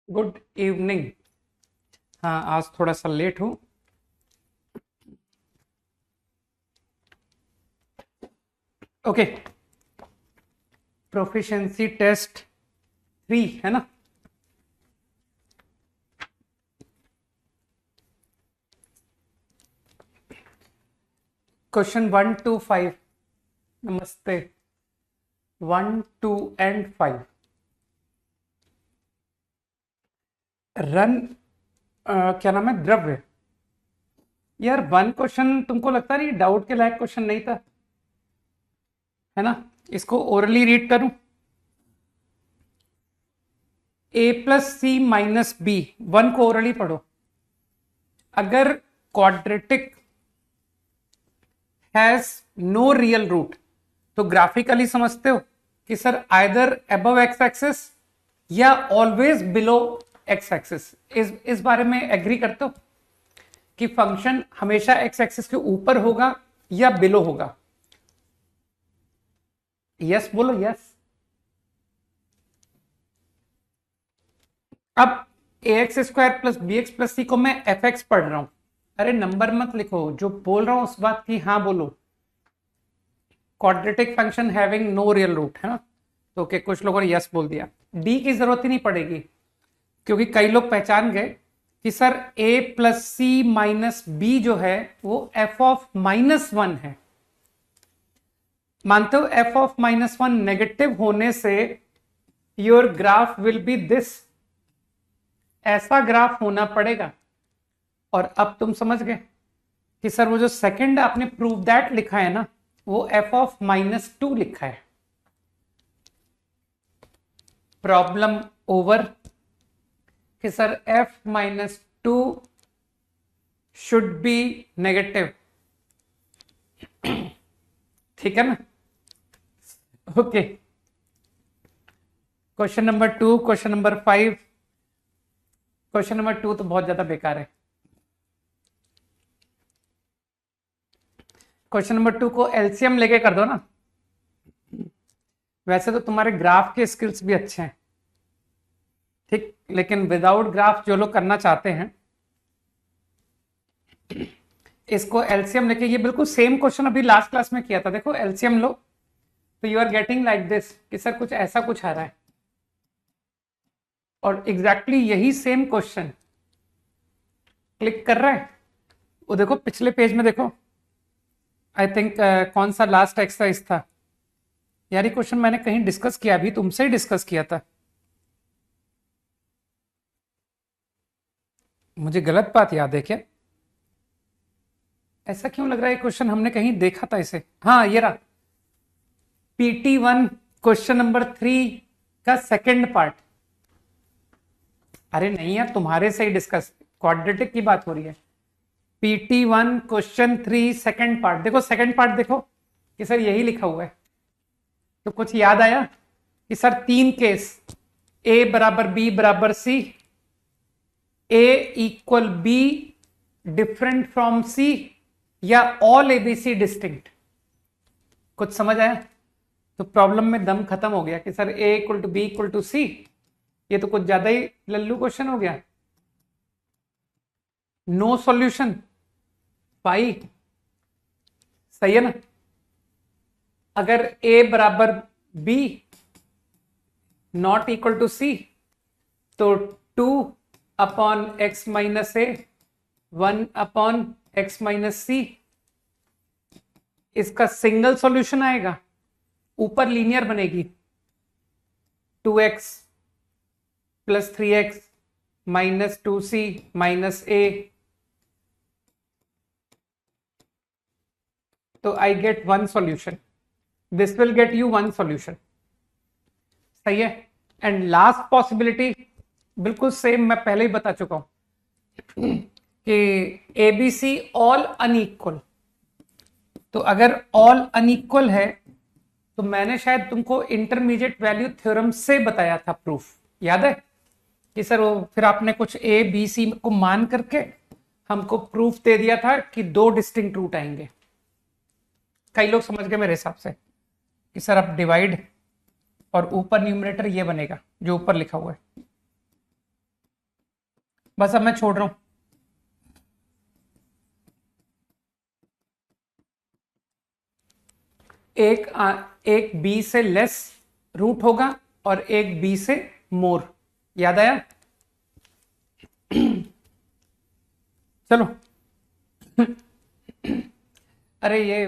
Good evening. हाँ, आज थोड़ा सा लेट हूँ। ओके, प्रोफिशिएंसी टेस्ट 3 है ना। Question 1 to 5। नमस्ते। 1, 2 and 5। रन क्या नाम है, द्रव्य। यार 1 क्वेश्चन तुमको लगता नहीं डाउट के लायक क्वेश्चन नहीं था, है ना। इसको ओरली रीड करूं। a+c-b 1 को ओरली पढ़ो। अगर quadratic has no real root तो ग्राफिकली समझते हो कि sir either above X axis या ऑलवेज बिलो एक्स एक्सिस। इस बारे में एग्री करते हो कि फंक्शन हमेशा एक्स एक्सिस के ऊपर होगा या बिलो होगा। यस बोलो, यस। अब ax² + bx+c को मैं fx पढ़ रहा हूं। अरे नंबर मत लिखो, जो बोल रहा हूं उस बात की हाँ बोलो। Quadratic function having no real root, है ना। तो ओके, कुछ लोगों ने यस बोल दिया। डी की जरूरत ही नहीं पड़ेगी क्योंकि कई लोग पहचान गए कि सर a+c-b जो है वो f(-1) है। मानते हो f(-1) नेगेटिव होने से your graph will be this, ऐसा ग्राफ होना पड़ेगा। और अब तुम समझ गए कि सर वो जो सेकंड आपने प्रूव दैट लिखा है ना, वो f(-2) लिखा है। प्रॉब्लम ओवर कि sir f-2 should be negative. ठीक है ना। Okay, question number 2, question number 5। Question number 2 तो बहुत ज्यादा बेकार है। क्वेश्चन नंबर 2 को एलसीएम लेके कर दो ना। वैसे तो तुम्हारे ग्राफ के स्किल्स भी अच्छे हैं, ठीक, लेकिन विदाउट ग्राफ जो लोग करना चाहते हैं इसको एलसीएम लेके, ये बिल्कुल सेम क्वेश्चन अभी लास्ट क्लास में किया था। देखो एलसीएम लो तो you are getting like this कि सर कुछ ऐसा कुछ आ रहा है। और एग्जैक्टली यही सेम क्वेश्चन क्लिक कर रहा है। वो देखो पिछले पेज में देखो, आई थिंक कौन सा लास्ट एक्सरसाइज था यार। ये क्वेश्चन मैंने कहीं डिस्कस किया, अभी तुमसे ही डिस्कस किया था। मुझे गलत बात याद है क्या? ऐसा क्यों लग रहा है क्वेश्चन हमने कहीं देखा था इसे। हाँ ये रहा, PT1 क्वेश्चन नंबर 3 का सेकंड पार्ट। अरे नहीं यार, तुम्हारे से ही डिस्कस, क्वाड्रेटिक की बात हो रही है। PT1 क्वेश्चन 3 सेकंड पार्ट देखो, सेकंड पार्ट देखो कि सर यही लिखा हुआ है। तो कुछ याद आया कि sir 3 case, a = b = c, a = b different from c, या ऑल ABC डिस्टिंक्ट। कुछ समझ आया? तो प्रॉब्लम में दम खत्म हो गया कि सर a = b = c। ये तो कुछ ज्यादा ही लल्लू क्वेश्चन हो गया। नो सॉल्यूशन भाई, सही है ना। अगर a = b not equal to c तो 2/x - a 1/x - c इसका सिंगल सॉल्यूशन आएगा। ऊपर लीनियर बनेगी 2x + 3x - 2c - a, तो I get 1 solution. This will get you 1 solution, सही है। एंड लास्ट पॉसिबिलिटी बिल्कुल सेम, मैं पहले ही बता चुका हूं कि ABC ऑल अनइक्वल। तो अगर ऑल अनइक्वल है तो मैंने शायद तुमको इंटरमीडिएट वैल्यू थ्योरम से बताया था प्रूफ, याद है कि सर वो फिर आपने कुछ ABC को मान करके हमको प्रूफ दे दिया था कि 2 डिस्टिंक्ट रूट आएंगे। कई लोग समझ गए मेरे हिसाब से कि सर अब डिवाइड और ऊपर न्यूमरेटर ये बनेगा जो ऊपर लिखा हुआ है। बस अब मैं छोड़ रहा हूं। एक बी से लेस रूट होगा और एक बी से मोर। याद आया? चलो। अरे ये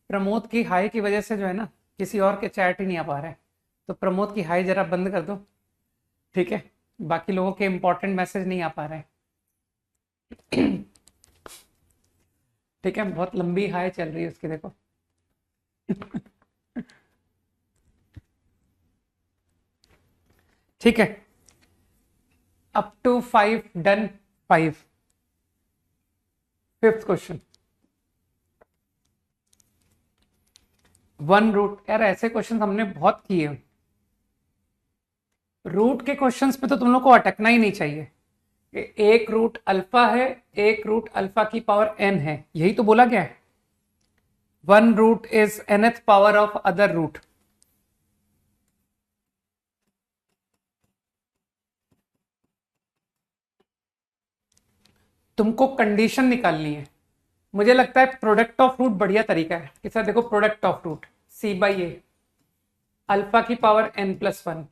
प्रमोद की हाई की वजह से जो है ना, किसी और के चैट ही नहीं आ पा रहे हैं, तो प्रमोद की हाई जरा बंद कर दो, ठीक है? बाकी लोगों के इंपॉर्टेंट मैसेज नहीं आ पा रहे हैं। ठीक है, बहुत लंबी हाई चल रही है उसकी, देखो। ठीक है, up to 5 done. 5। Fifth question, one root. यार ऐसे क्वेश्चन हमने बहुत किए हैं। रूट के क्वेश्चंस पे तो तुम लोग को अटकना ही नहीं चाहिए। एक रूट अल्फा है, एक रूट अल्फा की पावर n है, यही तो बोला गया है। One root is nth power of other root. तुमको कंडीशन निकालनी है। मुझे लगता है प्रोडक्ट ऑफ रूट बढ़िया तरीका है। कि सर देखो, product of root c by a, alpha की पावर n+1।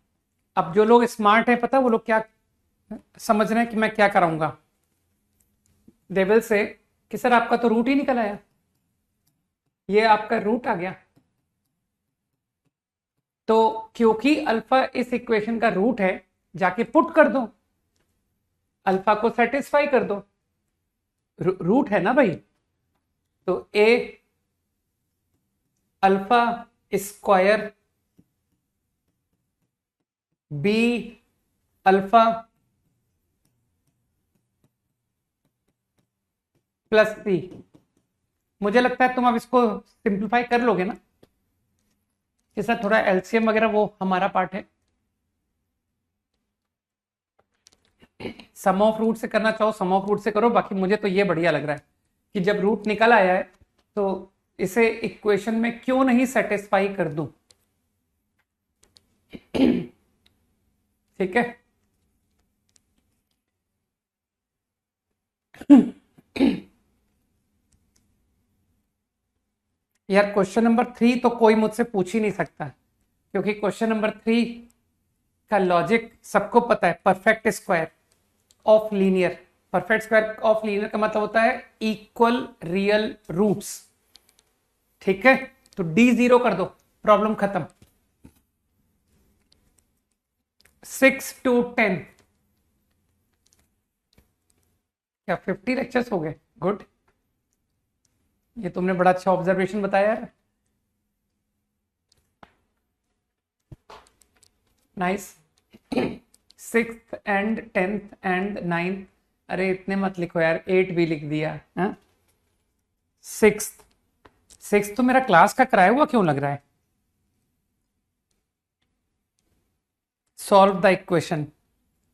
अब जो लोग स्मार्ट है, पता वो लोग क्या समझ रहे हैं कि मैं क्या कराऊंगा। दे विल से कि सर आपका तो रूट ही निकल आया, ये आपका रूट आ गया। तो क्योंकि अल्फा इस इक्वेशन का रूट है, जाके पुट कर दो, अल्फा को सेटिस्फाई कर दो। रूट है ना भाई, तो A alpha square B alpha plus C. मुझे लगता है तुम अब इसको सिंप्लीफाई कर लोगे ना। जैसा थोड़ा एलसीएम वगैरह वो हमारा पार्ट है। सम ऑफ रूट से करना चाहो सम ऑफ रूट से करो, बाकी मुझे तो ये बढ़िया लग रहा है कि जब रूट निकल आया है तो इसे इक्वेशन में क्यों नहीं सेटिस्फाई कर दूं। ठीक है। यार क्वेश्चन नंबर 3 तो कोई मुझसे पूछ ही नहीं सकता, क्योंकि क्वेश्चन नंबर 3 का लॉजिक सबको पता है। Perfect square of linear, perfect square of linear का मतलब होता है इक्वल रियल रूट्स। ठीक है, तो D0 कर दो, प्रॉब्लम खत्म। 6 to 10, क्या 50 लेक्चर्स हो गए? गुड, ये तुमने बड़ा अच्छा ऑब्जर्वेशन बताया यार। Nice. 6th and 10th and 9th, अरे इतने मत लिखो यार, 8 भी लिख दिया। 6th तो मेरा क्लास का कराया हुआ क्यों लग रहा है? Solve the equation.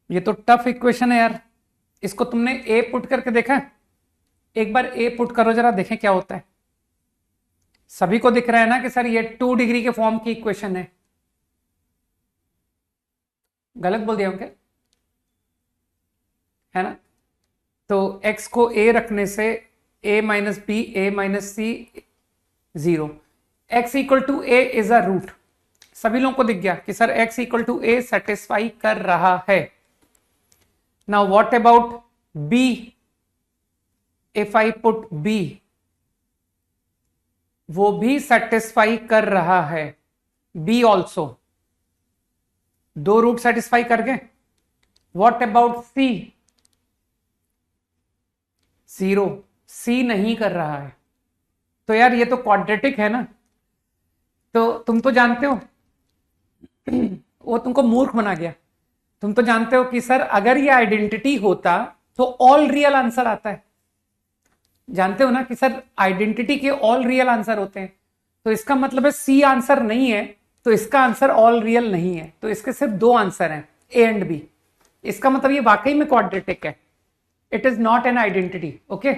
ये तो टफ इक्वेशन है यार। इसको तुमने ए पुट करके देखा? एक बार ए पुट करो जरा, देखें क्या होता है। सभी को दिख रहा है ना कि सर ये 2 डिग्री के फॉर्म की इक्वेशन है। गलत बोल दिया हूं क्या? है ना? तो x को a रखने से a minus b a minus c 0। x equal to a is a root. सभी लोगों को दिख गया कि sir x equal to a satisfy कर रहा है। Now what about b? If I put b, वो भी सेटिस्फाई कर रहा है। b ऑल्सो, 2 रूट सेटिस्फाई कर गए। What about c? 0, c नहीं कर रहा है। तो यार ये तो क्वाड्रेटिक है ना। तो तुम तो जानते हो, वो तुमको मूर्ख बना गया। तुम तो जानते हो कि सर अगर ये आइडेंटिटी होता तो ऑल रियल आंसर आता है। जानते हो ना कि सर आइडेंटिटी के ऑल रियल आंसर होते हैं। तो इसका मतलब है सी आंसर नहीं है, तो इसका आंसर ऑल रियल नहीं है। तो इसके सिर्फ 2 आंसर हैं, ए एंड बी। इसका मतलब ये वाकई में क्वाड्रेटिक है। It is not an identity. Okay,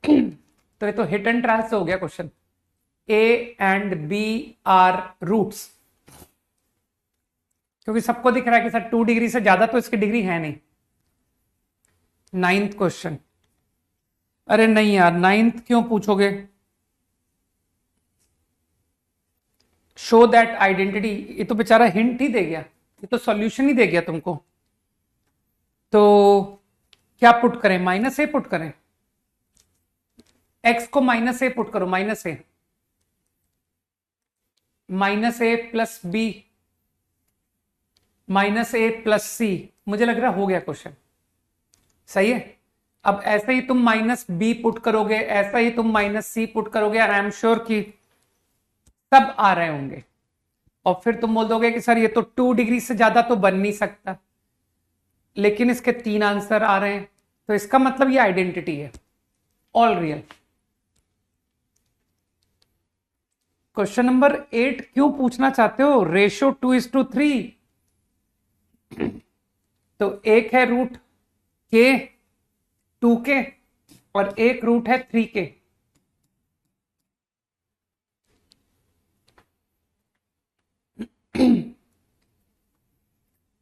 तो ये तो हिट एंड ट्रायल से हो गया question. A and b are roots, क्योंकि सबको दिख रहा है कि सर 2 डिग्री से ज्यादा तो इसकी डिग्री है नहीं। Ninth question. अरे नहीं यार, नाइन्थ क्यों पूछोगे? शो दैट आइडेंटिटी, ये तो बेचारा हिंट ही दे गया, ये तो सॉल्यूशन ही दे गया तुमको। तो क्या पुट करें? माइनस ए पुट करें? एक्स को माइनस ए पुट करो, माइनस ए प्लस बी माइनस ए प्लस सी। मुझे लग रहा हो गया क्वेश्चन, सही है। अब ऐसे ही तुम माइनस बी पुट करोगे, ऐसा ही तुम माइनस सी पुट करोगे, और आई एम श्योर कि सब आ रहे होंगे। और फिर तुम बोल दोगे कि सर ये तो 2 डिग्री से ज्यादा तो बन नहीं सकता, लेकिन इसके 3 आंसर आ रहे हैं, तो इसका मतलब ये आइडेंटिटी है, ऑल रियल। क्वेश्चन नंबर 8 क्यों पूछना चाहते हो? रेशो 2:3। तो एक है रूट के 2 के और एक रूट है 3 के।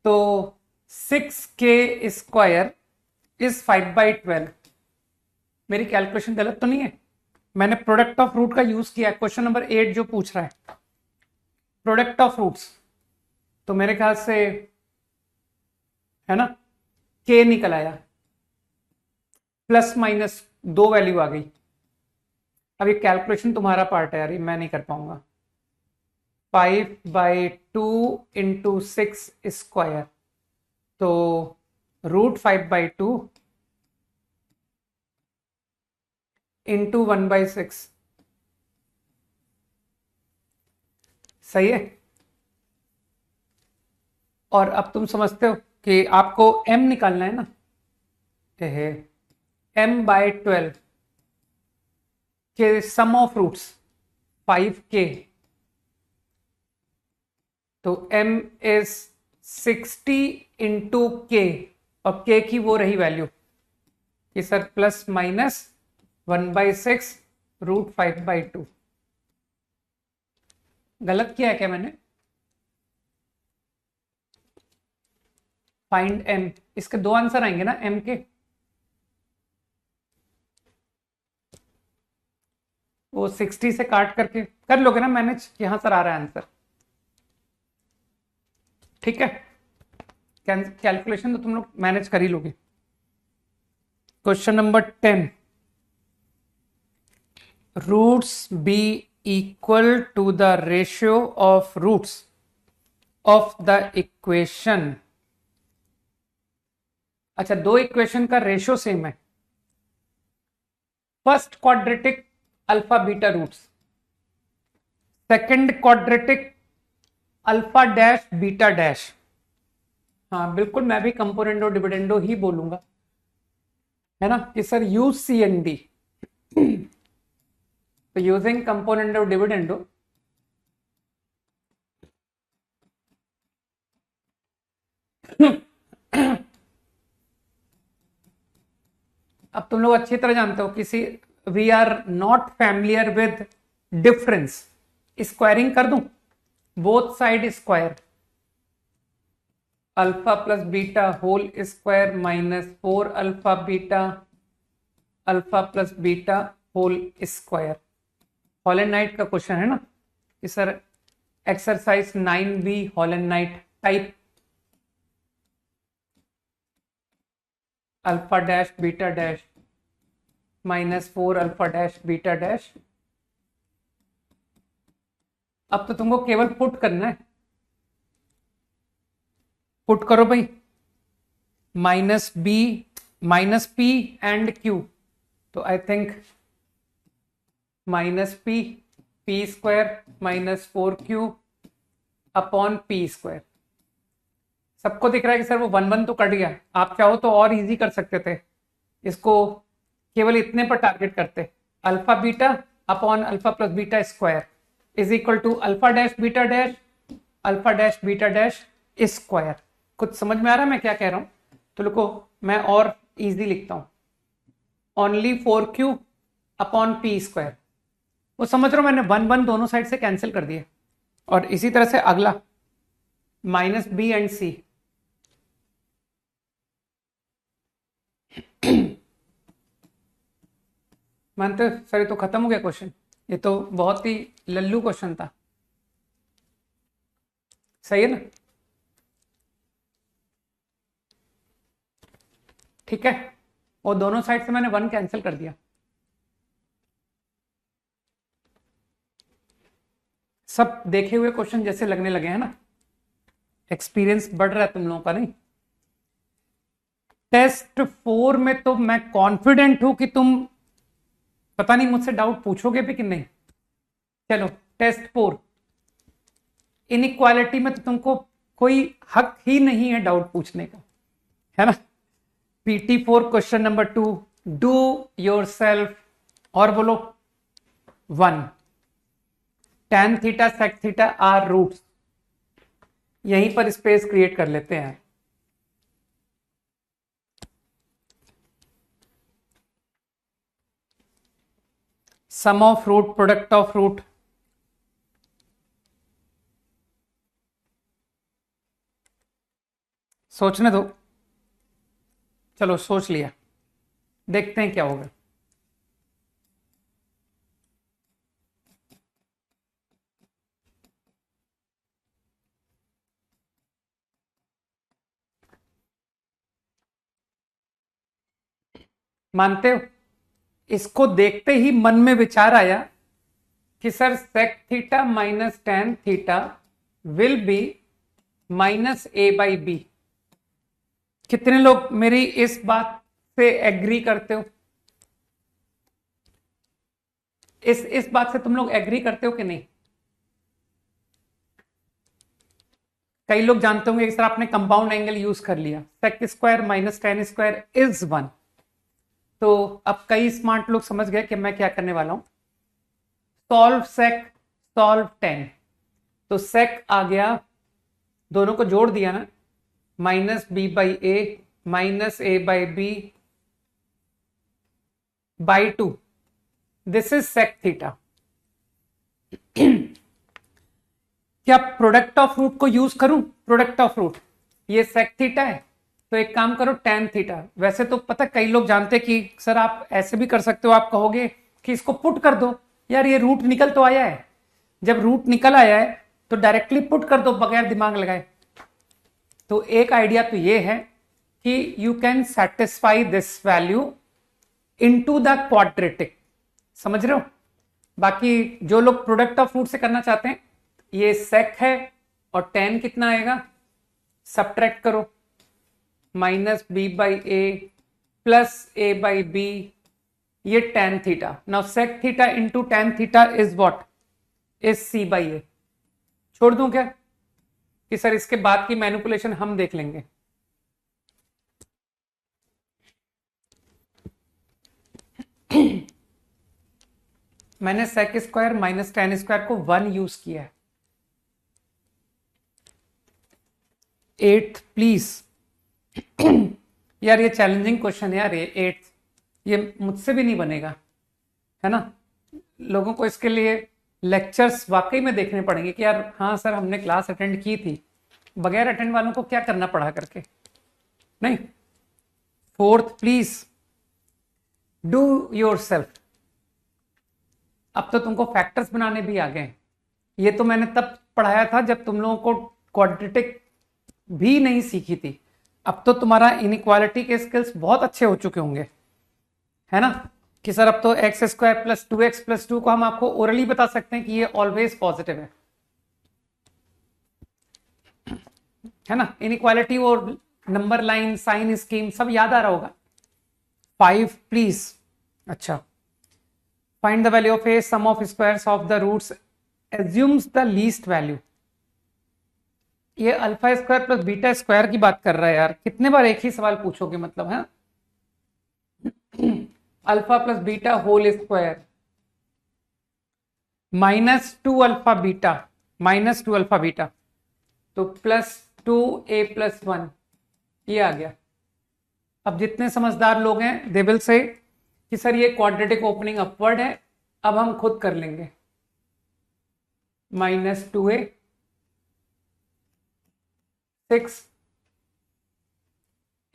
तो 6k² इज 5/12। मेरी कैलकुलेशन गलत तो नहीं है? मैंने प्रोडक्ट ऑफ रूट का यूज किया है, क्वेश्चन नंबर 8 जो पूछ रहा है प्रोडक्ट ऑफ रूट्स, तो मेरे ख्याल से है ना, k निकल आया, प्लस माइनस 2 वैल्यू आ गई। अब ये कैलकुलेशन तुम्हारा पार्ट है यार, ये मैं नहीं कर पाऊंगा। 5/2 इंटू 6², तो √5/2 इंटू 1/6, सही है। और अब तुम समझते हो कि आपको m निकालना है ना, m/12 के सम ऑफ रूट्स 5k, तो m इज 60 इंटू k, और k की वो रही वैल्यू कि सर प्लस माइनस 1/6 √5/2। गलत किया है क्या मैंने? फाइंड m, इसके 2 आंसर आएंगे ना m के, वो 60 से काट करके कर लोगे ना मैनेज, यहां सर आ रहा है आंसर, ठीक है। कैलकुलेशन तो तुम लोग मैनेज कर ही लोगे। Question number 10, roots be equal to the ratio of roots of the equation. अच्छा, 2 इक्वेशन का रेशियो सेम है। First quadratic alpha beta roots, second quadratic alpha dash beta dash. हाँ बिल्कुल, मैं भी कंपोनेंडो डिविडेंडो ही बोलूंगा, है ना, कि सर यूज CND। तो यूजिंग कंपोनेंडो डिविडेंडो, अब तुम लोग अच्छी तरह जानते हो किसी, we are not familiar with difference. Squaring कर दूं, both side square, alpha plus beta whole square minus 4 alpha plus beta whole square. Hall and knight का क्वेश्चन है ना कि sir exercise 9B hall and knight type, alpha dash beta dash minus 4 alpha dash beta dash. अब तो तुमको केवल put करना है, पुट करो भाई, माइनस पी एंड क्यू, तो I think -p² minus 4q upon p²। सबको दिख रहा है कि सर वो 1 तो कट गया, आप चाहो तो और इजी कर सकते थे, इसको केवल इतने पर टारगेट करते, alpha beta upon alpha plus beta square is equal to alpha dash beta dash square. कुछ समझ में आ रहा है मैं क्या कह रहा हूं? तो लिखो, मैं और इजी लिखता हूं, ओनली 4q अपॉन p²। वो समझ रहा हूं, मैंने 1 दोनों साइड से कैंसिल कर दिए। और इसी तरह से अगला -b एंड c, मानते हो सर ये तो खत्म हो गया क्वेश्चन, ये तो बहुत ही लल्लू क्वेश्चन था, सही है ना? ठीक है, और दोनों साइड से मैंने 1 कैंसिल कर दिया। सब देखे हुए क्वेश्चन जैसे लगने लगे हैं ना, एक्सपीरियंस बढ़ रहा है तुम लोगों का, नहीं? टेस्ट 4 में तो मैं कॉन्फिडेंट हूं कि तुम पता नहीं मुझसे डाउट पूछोगे भी कि नहीं। चलो टेस्ट 4 इनइक्वालिटी में तो तुमको कोई हक ही नहीं है डाउट पूछने का, है ना? PT4 question number 2, do yourself, और बोलो 1, tan theta sec theta are roots, यहीं पर स्पेस क्रिएट कर लेते हैं। Sum of root, product of root, सोचने दो। चलो सोच लिया, देखते हैं क्या होगा। मानते हो? इसको देखते ही मन में विचार आया कि sir sec theta minus tan theta will be minus a/b। कितने लोग मेरी इस बात से एग्री करते हो? इस बात से तुम लोग एग्री करते हो कि नहीं? कई लोग जानते होंगे कि सर आपने कंपाउंड एंगल यूज कर लिया, sec square minus tan square is 1। तो अब कई स्मार्ट लोग समझ गए कि मैं क्या करने वाला हूं, सॉल्व sec सॉल्व tan। तो sec आ गया, दोनों को जोड़ दिया ना, minus b/a minus a/b by 2, this is sec theta. क्या प्रोडक्ट ऑफ रूट को यूज करूं? प्रोडक्ट ऑफ रूट, ये sec थीटा है, तो एक काम करो tan थीटा। वैसे तो पता कई लोग जानते कि सर आप ऐसे भी कर सकते हो, आप कहोगे कि इसको पुट कर दो, यार ये रूट निकल तो आया है, जब रूट निकल आया है तो डायरेक्टली पुट कर दो बगैर दिमाग लगाए। तो एक आइडिया तो ये है कि you can satisfy this value into the quadratic, समझ रहे हो? बाकी जो लोग प्रोडक्ट ऑफ रूट से करना चाहते हैं, ये sec है और tan कितना आएगा, सब्ट्रैक्ट करो, माइनस b/a प्लस a/b, ये tan theta. Now sec theta into tan theta is what, is c/a। छोड़ दूं क्या कि सर इसके बाद की मैनिपुलेशन हम देख लेंगे? मैंने sec square minus tan square को 1 यूज किया है। 8th please. यार ये चैलेंजिंग क्वेश्चन है यार, ये 8th, ये मुझसे भी नहीं बनेगा, है ना? लोगों को इसके लिए लेक्चर्स वाकई में देखने पड़ेंगे कि यार हाँ सर हमने क्लास अटेंड की थी, बगैर अटेंड वालों को क्या करना पढ़ा करके, नहीं। 4th please, do your self. अब तो तुमको फैक्टर्स बनाने भी आ गए, ये तो मैंने तब पढ़ाया था जब तुम लोगों को क्वाड्रेटिक भी नहीं सीखी थी। अब तो तुम्हारा इनइक्वालिटी के स्किल्स बहुत अच्छे हो चुके होंगे, है ना? कि सर अब तो x square plus 2x plus 2 को हम आपको ओरली बता सकते हैं कि ये ऑलवेज पॉजिटिव है ना? इनइक्वालिटी और नंबर लाइन, साइन स्कीम सब याद आ रहा होगा। 5 प्लीज। अच्छा, find the value of A, sum of squares of the roots assumes the least value. ये alpha square plus beta square की बात कर रहा है यार, कितने बार एक ही सवाल पूछोगे मतलब, है? Alpha plus beta whole square minus 2 alpha beta, minus 2 alpha beta, तो प्लस 2a प्लस 1, ये आ गया। अब जितने समझदार लोग हैं दे विल से कि सर ये क्वाड्रेटिक ओपनिंग अपवर्ड है, अब हम खुद कर लेंगे, माइनस 2a 6।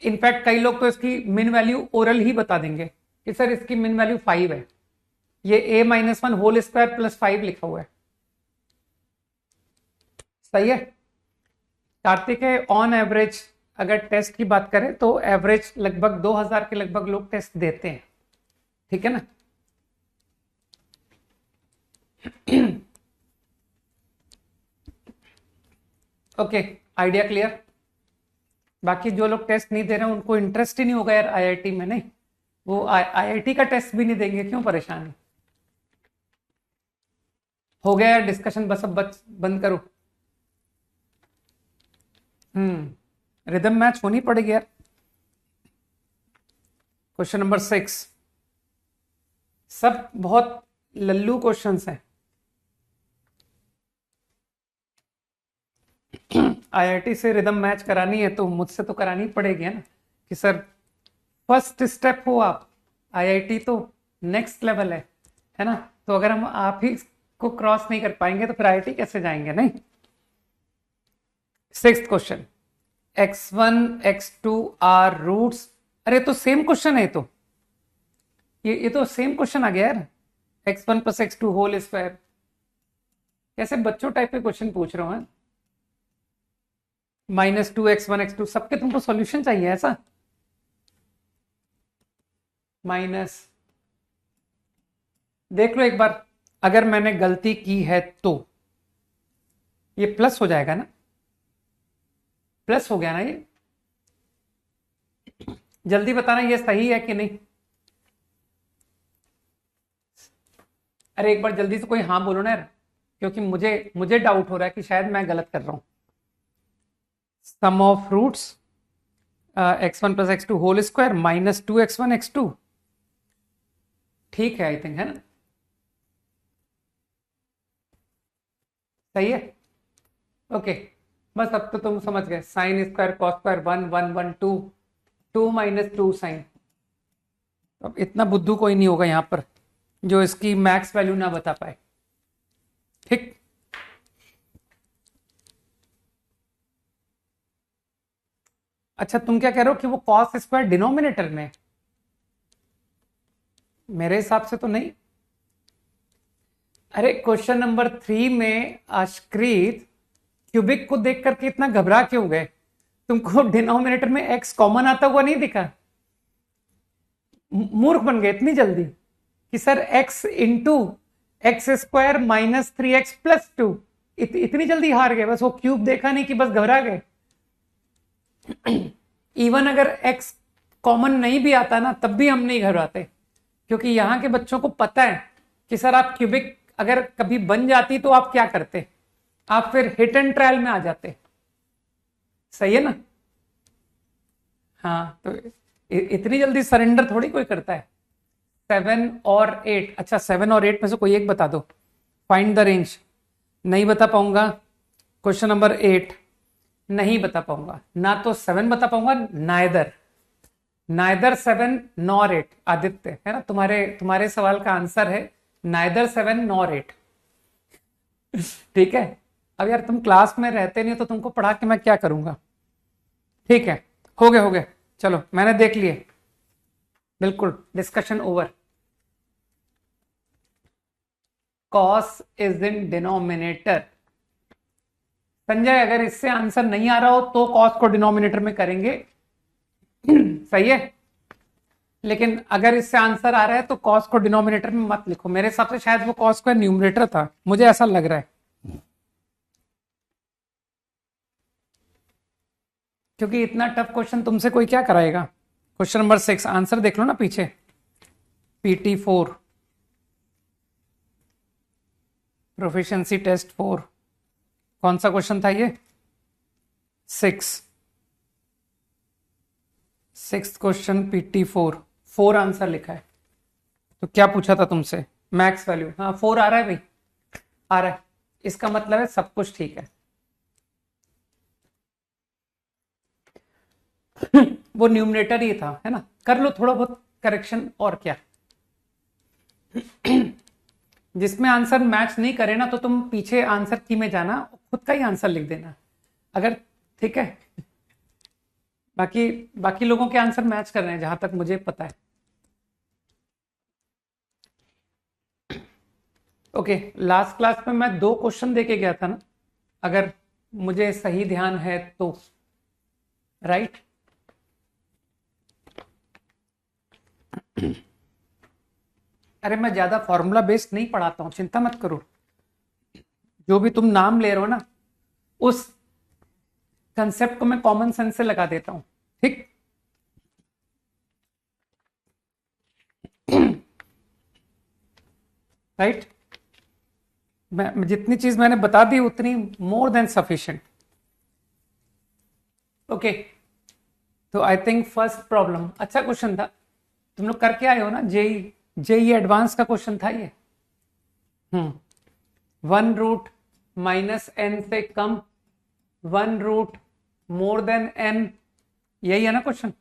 इनफैक्ट कई लोग तो इसकी मिन वैल्यू ओरल ही बता देंगे कि सर इसकी मिन वैल्यू 5 है, ये a-1 होल स्क्वायर प्लस 5 लिखा हुआ है। सही है। कार्तिक है, ऑन एवरेज अगर टेस्ट की बात करें तो एवरेज लगभग 2000 के लगभग लोग टेस्ट देते हैं, ठीक है ना। Okay, idea clear. बाकी जो लोग टेस्ट नहीं दे रहे हैं उनको इंटरेस्ट ही नहीं होगा यार आईआईटी में, नहीं वो आईआईटी का टेस्ट भी नहीं देंगे, क्यों परेशानी। हो गया यार डिस्कशन, बस अब बंद करो। रिदम मैच होनी पड़ेगी यार। क्वेश्चन नंबर 6, सब बहुत लल्लू क्वेश्चंस हैं। आईआईटी से रिदम मैच करानी है तो मुझसे तो करानी पड़ेगी है ना, कि सर फर्स्ट स्टेप हो आप, आईआईटी तो नेक्स्ट लेवल है ना। तो अगर हम आप ही को क्रॉस नहीं कर पाएंगे तो फिर आईआईटी कैसे जाएंगे, नहीं। 6th question, x1 x2 are roots. अरे तो सेम क्वेश्चन है तो, ये तो सेम क्वेश्चन आ गया यार। x1 plus x2 whole square, कैसे बच्चों टाइप के क्वेश्चन पूछ रहे हो। -2 x1 x2 सबके तुमको सॉल्यूशन चाहिए ऐसा। माइनस, देख लो एक बार, अगर मैंने गलती की है तो ये प्लस हो जाएगा ना, प्लस हो गया ना ये। जल्दी बताना ये सही है कि नहीं। अरे एक बार जल्दी से कोई हाँ बोलो ना यार, क्योंकि मुझे डाउट हो रहा है कि शायद मैं गलत कर रहा हूं। Sum of roots x1 plus x2 whole square -2 x1 x2, ठीक है आई थिंक, है ना। सही है। ओके, बस अब तो तुम समझ गए। Sine square cos square 1 1 1 2 2 -2 sine. अब इतना बुद्धू कोई नहीं होगा यहां पर जो इसकी मैक्स वैल्यू ना बता पाए, ठीक। अच्छा तुम क्या कह रहे हो कि वो कॉस स्क्वायर डिनोमिनेटर में, मेरे हिसाब से तो नहीं। अरे क्वेश्चन नंबर 3 में आश्रित क्यूबिक को देख करके इतना घबरा क्यों गए। तुमको डिनोमिनेटर में x कॉमन आता हुआ नहीं दिखा, मूर्ख बन गए इतनी जल्दी कि sir x into x square -3x plus 2। इतनी जल्दी हार गए, बस वो क्यूब देखा नहीं कि बस घबरा गए। इवन अगर x कॉमन नहीं भी आता ना तब भी हम नहीं घबराते, क्योंकि यहां के बच्चों को पता है कि सर आप क्यूबिक अगर कभी बन जाती तो आप क्या करते, आप फिर हिट एंड ट्रायल में आ जाते। सही है ना। हाँ तो इतनी जल्दी सरेंडर थोड़ी कोई करता है। 7 और 8, अच्छा 7 और 8 में से कोई एक बता दो। फाइंड द रेंज, नहीं बता पाऊंगा। क्वेश्चन नंबर 8 नहीं बता पाऊंगा, ना तो 7 बता पाऊंगा, नाइदर 7 नॉर 8। आदित्य है ना, तुम्हारे सवाल का आंसर है नाइदर 7 नॉर 8। ठीक है। अब यार तुम क्लास में रहते नहीं तो तुमको पढ़ा के मैं क्या करूंगा। ठीक है, हो गए चलो मैंने देख लिए, बिल्कुल discussion over. Cos is in denominator. Sanjay अगर इससे आंसर नहीं आ रहा हो तो कॉस को डिनोमिनेटर में करेंगे। सही है, लेकिन अगर इससे आंसर आ रहा है तो कॉस को डिनोमिनेटर में मत लिखो। मेरे हिसाब से शायद वो कॉस का न्यूमरेटर था, मुझे ऐसा लग रहा है, क्योंकि इतना टफ क्वेश्चन तुमसे कोई क्या कराएगा। क्वेश्चन नंबर 6 आंसर देख लो ना पीछे, PT4 प्रोफिशिएंसी टेस्ट 4, कौन सा क्वेश्चन था ये, 6th क्वेश्चन PT4, 4 आंसर लिखा है। तो क्या पूछा था तुमसे, मैक्स वैल्यू। हाँ 4 आ रहा है भाई, आ रहा है, इसका मतलब है सब कुछ ठीक है। वो न्यूमरेटर ही था, है ना, कर लो थोड़ा बहुत करेक्शन और क्या। जिसमें आंसर मैच नहीं करे ना तो तुम पीछे आंसर की में जाना, खुद का ही आंसर लिख देना अगर, ठीक है। बाकी लोगों के आंसर मैच कर रहे हैं जहां तक मुझे पता है। ओके, लास्ट क्लास में मैं 2 क्वेश्चन दे के गया था ना, अगर मुझे सही ध्यान है तो, राइट? अरे मैं ज्यादा फॉर्मूला बेस्ड नहीं पढ़ाता हूं, चिंता मत करो। जो भी तुम नाम ले रहे हो ना, उस कंसेप्ट को मैं कॉमन सेंस से लगा देता हूं, ठीक? राइट? मैं जितनी चीज मैंने बता दी उतनी मोर देन सफिशिएंट। ओके, तो आई थिंक फर्स्ट प्रॉब्लम अच्छा क्वेश्चन था, तुम लोग करके आए हो ना, जेई एडवांस का क्वेश्चन था ये। 1√-n से कम, 1√n, यही है ना क्वेश्चन?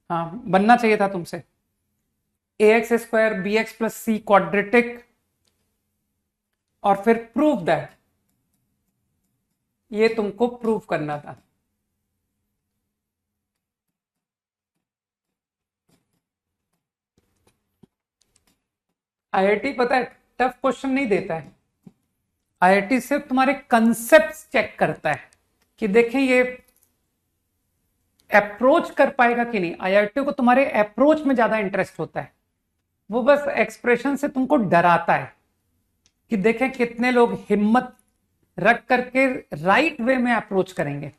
हाँ, बनना चाहिए था तुमसे। ax² bx + c क्वाड्रेटिक, और फिर प्रूव दैट, ये तुमको प्रूव करना था। आईआईटी पता है टफ क्वेश्चन नहीं देता है, आईआईटी सिर्फ तुम्हारे कंसेप्ट चेक करता है कि देखें ये अप्रोच कर पाएगा कि नहीं। आईआईटी को तुम्हारे अप्रोच में ज्यादा इंटरेस्ट होता है, वो बस एक्सप्रेशन से तुमको डराता है कि देखें कितने लोग हिम्मत रख करके राइट वे में अप्रोच करेंगे।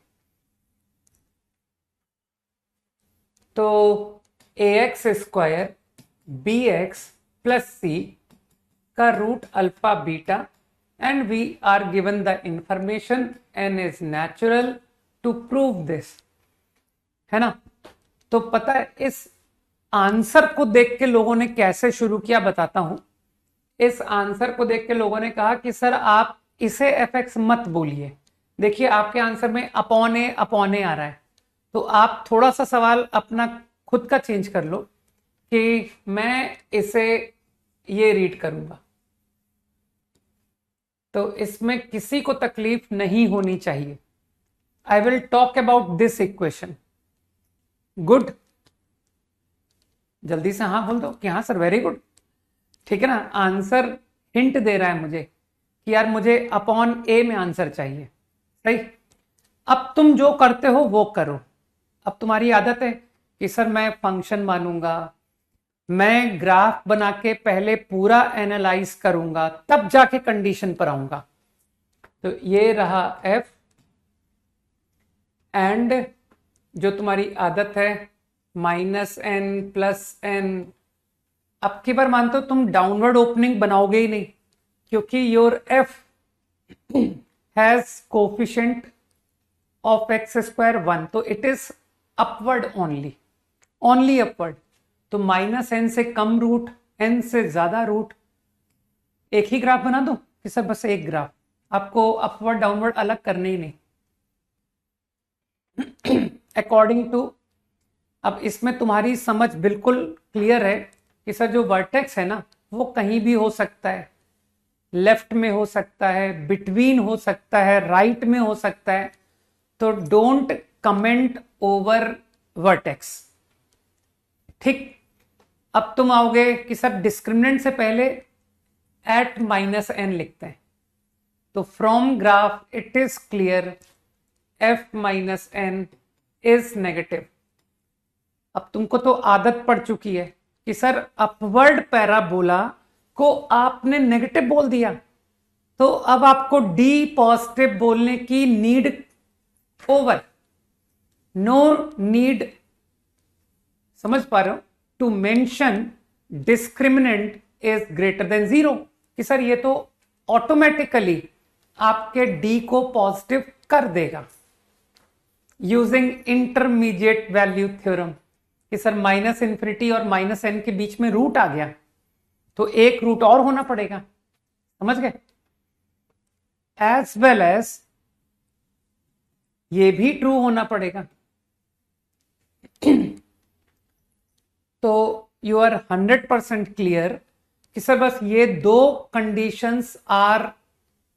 तो ax² bx + c का root alpha beta, and we are given the information n is natural to prove this, है ना? तो पता है इस आंसर को देख के लोगों ने कैसे शुरू किया, बताता हूं। इस आंसर को देख के लोगों ने कहा कि सर आप इसे fx मत बोलिए। देखिए आपके आंसर में अपॉन ए आ रहा है, तो आप थोड़ा सा सवाल अपना खुद का चेंज कर लो कि मैं इसे ये रीड करूंगा। तो इसमें किसी को तकलीफ नहीं होनी चाहिए। I will talk about this equation. Good, जल्दी से हाँ बोल दो कि हाँ सर वेरी गुड, ठीक है ना? आंसर हिंट दे रहा है मुझे कि यार मुझे अपॉन ए में आंसर चाहिए, सही? अब तुम जो करते हो वो करो। अब तुम्हारी आदत है कि सर मैं फंक्शन मानूंगा, मैं ग्राफ बना के पहले पूरा एनालाइज करूंगा, तब जाके कंडीशन पर आऊंगा। तो ये रहा f, एंड जो तुम्हारी आदत है -n + n। अब की बार मानते हो तुम डाउनवर्ड ओपनिंग बनाओगे ही नहीं, क्योंकि your f has coefficient of x² 1, तो it is upward only upward. तो -n से कम रूट, n से ज्यादा रूट। एक ही ग्राफ बना दो कि सर बस एक ग्राफ, आपको अपवर्ड डाउनवर्ड अलग करने ही नहीं। अकॉर्डिंग टू, अब इसमें तुम्हारी समझ बिल्कुल क्लियर है कि सर जो वर्टेक्स है ना वो कहीं भी हो सकता है, लेफ्ट में हो सकता है, बिटवीन हो सकता है, राइट में हो सकता है। तो डोंट कमेंट ओवर वर्टेक्स, ठीक? अब तुम आओगे कि सर डिस्क्रिमिनेंट से पहले एट -n लिखते हैं, तो from graph it is clear f -n is negative. अब तुमको तो आदत पड़ चुकी है कि सर अपवर्ड पैराबोला को आपने नेगेटिव बोल दिया, तो अब आपको डी पॉजिटिव बोलने की नीड ओवर, नो नीड। समझ पा रहे हो? To mention discriminant is greater than 0, कि सर ये तो ऑटोमेटिकली आपके डी को पॉजिटिव कर देगा यूजिंग इंटरमीडिएट वैल्यू थ्योरम, कि सर -∞ और -n के बीच में रूट आ गया, तो एक रूट और होना पड़ेगा। समझ गए? एज वेल एज ये भी ट्रू होना पड़ेगा। तो यू आर 100% क्लियर कि सर बस ये 2 conditions are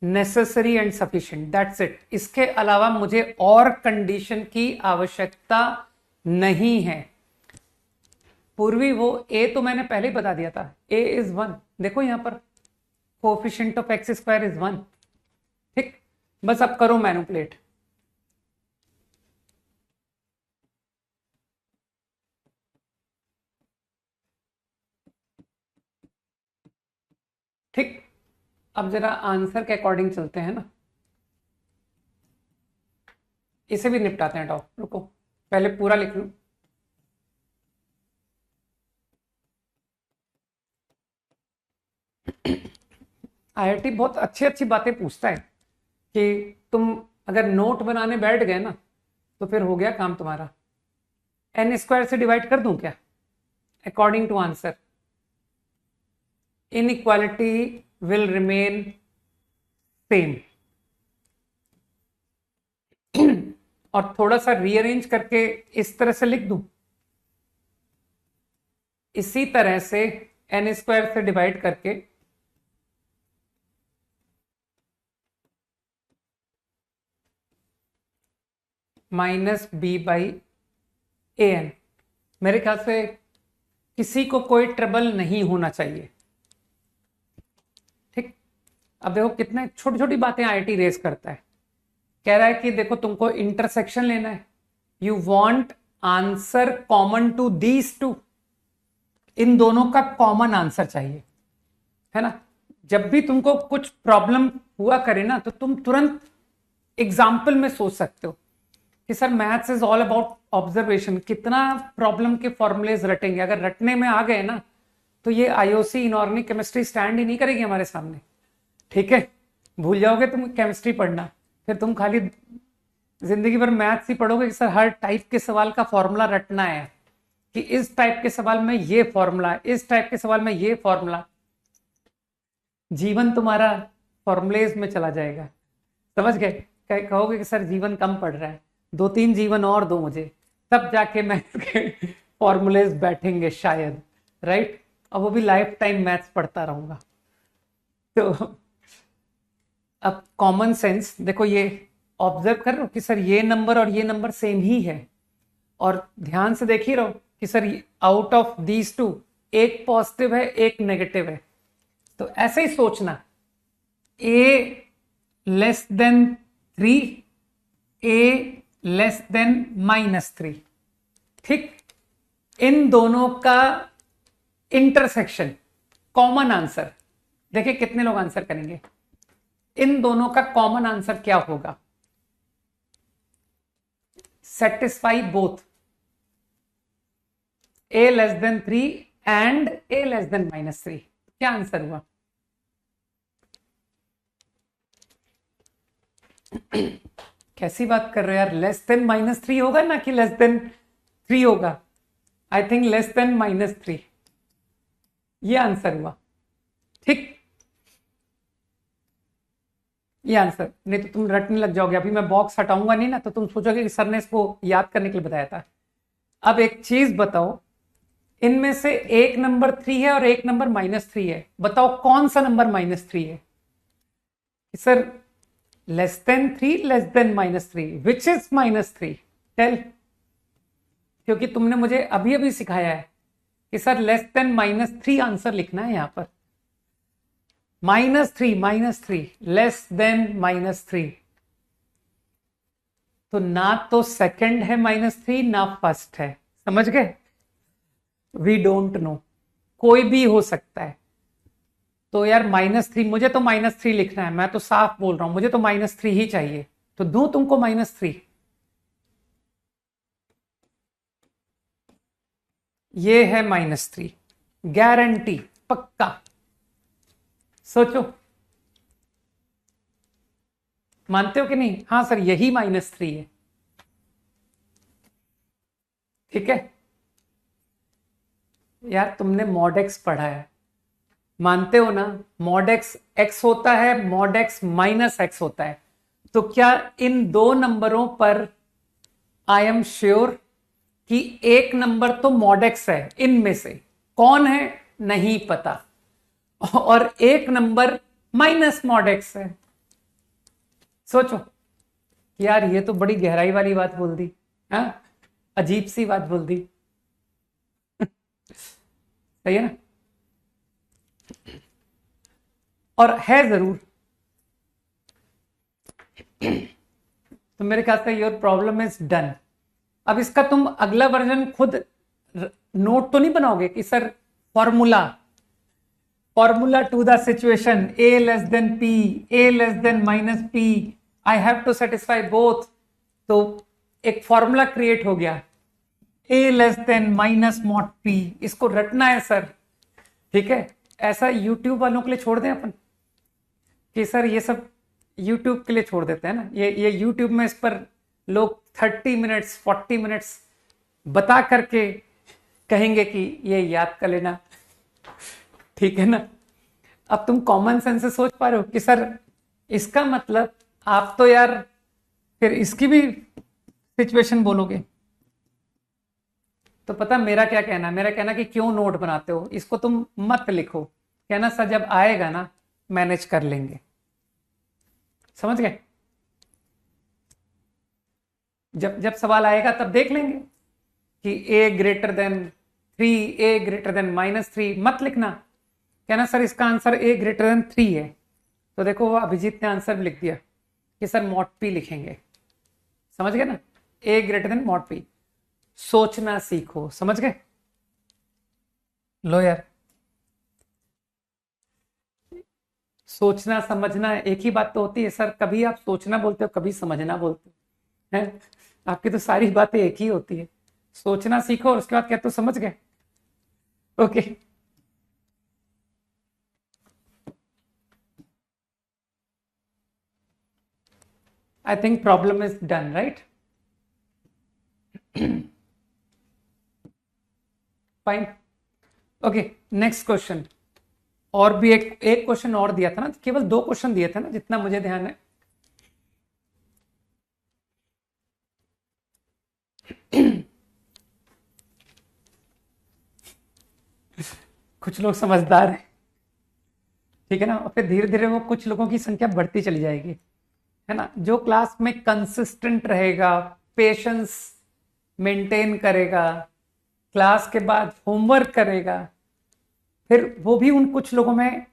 necessary and sufficient, that's it. इसके अलावा मुझे और कंडीशन की आवश्यकता नहीं है। पूर्वी वो a तो मैंने पहले ही बता दिया था, a is 1। देखो यहां पर coefficient of x square is 1। ठीक, बस अब करो मैनिपुलेट। ठीक, अब जरा आंसर के अकॉर्डिंग चलते हैं ना, इसे भी निपटाते हैं। रुको पहले पूरा लिख लूं। आईआईटी बहुत अच्छी अच्छी बातें पूछता है कि तुम अगर नोट बनाने बैठ गए ना तो फिर हो गया काम तुम्हारा। एन स्क्वायर से डिवाइड कर दूं क्या according to answer? Inequality will remain same. और थोड़ा सा रीअरेंज करके इस तरह से लिख दूं, इसी तरह से एन स्क्वायर से डिवाइड करके minus b by a n. मेरे ख्याल से किसी को कोई ट्रबल नहीं होना चाहिए। ठीक, अब देखो कितने छोटी छोटी बातें आईआईटी रेस करता है। कह रहा है कि देखो तुमको इंटरसेक्शन लेना है, you want answer common to these two. इन दोनों का कॉमन आंसर चाहिए, है ना। जब भी तुमको कुछ प्रॉब्लम हुआ करे ना तो तुम तुरंत एग्जाम्पल में सोच सकते हो कि sir maths is all about observation. कितना प्रॉब्लम के फॉर्मूलेज रटेंगे, अगर रटने में आ गए ना तो ये आईओसी इनऑर्गेनिक केमिस्ट्री स्टैंड ही नहीं करेगी हमारे सामने। ठीक है, भूल जाओगे तुम केमिस्ट्री पढ़ना, फिर तुम खाली जिंदगी भर मैथ्स ही पढ़ोगे कि सर हर टाइप के सवाल का फॉर्मूला रटना है, कि इस टाइप के सवाल में ये फॉर्मूला, इस टाइप के सवाल में ये फॉर्मूला। जीवन तुम्हारा फॉर्मुलेज में चला जाएगा। समझ गए? कहोगे कि सर जीवन कम पड़ रहा है, 2-3 जीवन और दो मुझे, तब जाके मैथ्स के फॉर्मूलेज बैठेंगे शायद, राइट। अब वो भी लाइफ टाइम मैथ्स पढ़ता रहूंगा। तो अब कॉमन सेंस देखो, ये ऑब्जर्व कर रहे हो कि सर ये नंबर और ये नंबर सेम ही है, और ध्यान से देख ही रहो कि sir out of these two एक पॉजिटिव है एक नेगेटिव है। तो ऐसे ही सोचना, a less than 3, a less than -3। ठीक, इन दोनों का इंटरसेक्शन कॉमन आंसर, देखिए कितने लोग आंसर करेंगे। इन दोनों का कॉमन आंसर क्या होगा? Satisfy both a less than 3 and a less than -3। क्या आंसर हुआ? कैसी बात कर रहे हो यार, लेस देन -3 होगा ना कि लेस देन 3 होगा? आई थिंक लेस देन -3 ये आंसर हुआ। ठीक, ये आंसर, नहीं तो तुम रटने लग जाओगे। अभी मैं बॉक्स हटाऊंगा नहीं ना तो तुम सोचोगे कि सर ने इसको याद करने के लिए बताया था। अब एक चीज बताओ, इनमें से एक नंबर 3 है और एक नंबर -3 है, बताओ कौन सा नंबर -3 है? Sir less than 3 less than -3, which is -3? Tell. क्योंकि तुमने मुझे अभी अभी सिखाया है कि सर लेस देन -3 आंसर लिखना है यहां पर। -3 लेस देन -3, तो ना तो सेकंड है -3 ना फर्स्ट है। समझ गए? वी डोंट नो, कोई भी हो सकता है। तो यार -3, मुझे तो -3 लिखना है, मैं तो साफ बोल रहा हूं, मुझे तो -3 ही चाहिए, तो दूं तुमको -3। ये है -3, गारंटी, पक्का। सोचो, मानते हो कि नहीं? हाँ सर यही -3 है। ठीक है यार, तुमने मॉड एक्स पढ़ा है, मानते हो ना? मॉड एक्स एक्स होता है, मॉड एक्स -x होता है। तो क्या इन दो नंबरों पर आई एम श्योर कि एक नंबर तो मॉड एक्स है, इनमें से कौन है नहीं पता, और एक नंबर माइनस मॉड एक्स है। सोचो यार, ये तो बड़ी गहराई वाली बात बोल दी, हाँ अजीब सी बात बोल दी। सही है ना? और है जरूर। तो मेरे ख्याल से योर प्रॉब्लम इज डन। अब इसका तुम अगला वर्जन खुद नोट तो नहीं बनाओगे कि sir formula to the situation a less than p, a less than minus p, I have to satisfy both. तो एक फॉर्मूला क्रिएट हो गया a less than minus mod p, इसको रटना है सर। ठीक है, ऐसा यूट्यूब वालों के लिए छोड़ दें अपन कि सर ये सब यूट्यूब के लिए छोड़ देते हैं ना, ये यूट्यूब में इस पर लोग 30 मिनट्स 40 मिनट्स बता करके कहेंगे कि ये याद कर लेना। ठीक है ना। अब तुम कॉमन सेंस से सोच पा रहे हो कि सर इसका मतलब आप तो यार फिर इसकी भी सिचुएशन बोलोगे। तो पता मेरा क्या कहना है, मेरा कहना कि क्यों नोट बनाते हो, इसको तुम मत लिखो, कहना सर जब आएगा ना मैनेज कर लेंगे। समझ गए? जब सवाल आएगा तब देख लेंगे कि a greater than 3, a greater than -3 मत लिखना, कहना सर इसका आंसर a ग्रेटर देन 3 है। तो देखो वो अभिजीत ने आंसर लिख दिया कि सर मॉड p लिखेंगे। समझ गए ना, a greater than mod p। सोचना सीखो, समझ गए? लो यार, सोचना समझना एक ही बात तो होती है सर, कभी आप सोचना बोलते हो कभी समझना बोलते हो, है आपकी तो सारी बातें एक ही होती है। सोचना सीखो और उसके बाद क्या तो समझ गए। Okay I think problem is done, right? Fine. Okay next question. और भी एक क्वेश्चन और दिया था ना, केवल 2 क्वेश्चन दिए थे ना जितना मुझे ध्यान है। कुछ लोग समझदार हैं, ठीक है ना, और फिर धीरे धीरे वो कुछ लोगों की संख्या बढ़ती चली जाएगी, है ना। जो क्लास में कंसिस्टेंट रहेगा, पेशेंस मेंटेन करेगा, क्लास के बाद होमवर्क करेगा, फिर वो भी उन कुछ लोगों में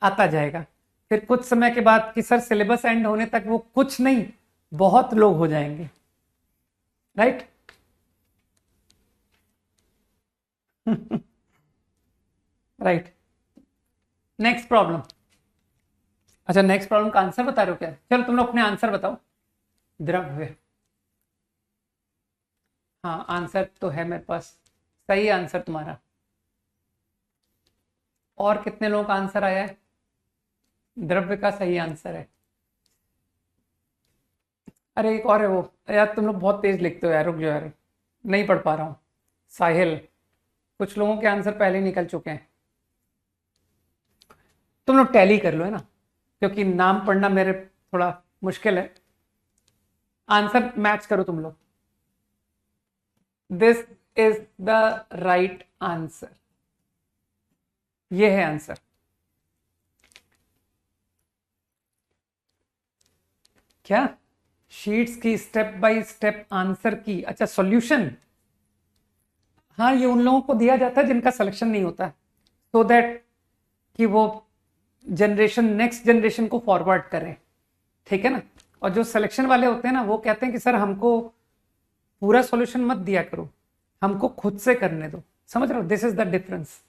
आता जाएगा। फिर कुछ समय के बाद कि सर सिलेबस एंड होने तक वो कुछ नहीं बहुत लोग हो जाएंगे, राइट? राइट। Next problem. अच्छा नेक्स्ट प्रॉब्लम का आंसर बता रहे हो क्या? चलो तुम लोग अपने आंसर बताओ। द्रव्य, हाँ आंसर तो है मेरे पास, सही आंसर तुम्हारा। और कितने लोगों का आंसर आया है? द्रव्य का सही आंसर है। अरे एक और है वो, यार तुम लोग बहुत तेज लिखते हो यार, रुक जाओ यार, नहीं पढ़ पा रहा हूँ। साहिल, कुछ लोगों के आंसर पहले निकल चुके हैं। तुम लोग टैली कर लो, है ना, क्योंकि नाम पढ़ना मेरे थोड़ा मुश्किल है। आंसर मैच करो तुम लोग। This is the right answer, ये है आंसर। क्या शीट्स की स्टेप बाय स्टेप आंसर की, अच्छा सॉल्यूशन, हाँ ये उन लोगों को दिया जाता है जिनका सिलेक्शन नहीं होता, सो दैट कि वो जनरेशन नेक्स्ट जनरेशन को फॉरवर्ड करें, ठीक है ना। और जो सिलेक्शन वाले होते हैं ना, वो कहते हैं कि सर हमको पूरा सॉल्यूशन मत दिया करो, हमको खुद से करने दो। समझ रहे हो? This is the difference.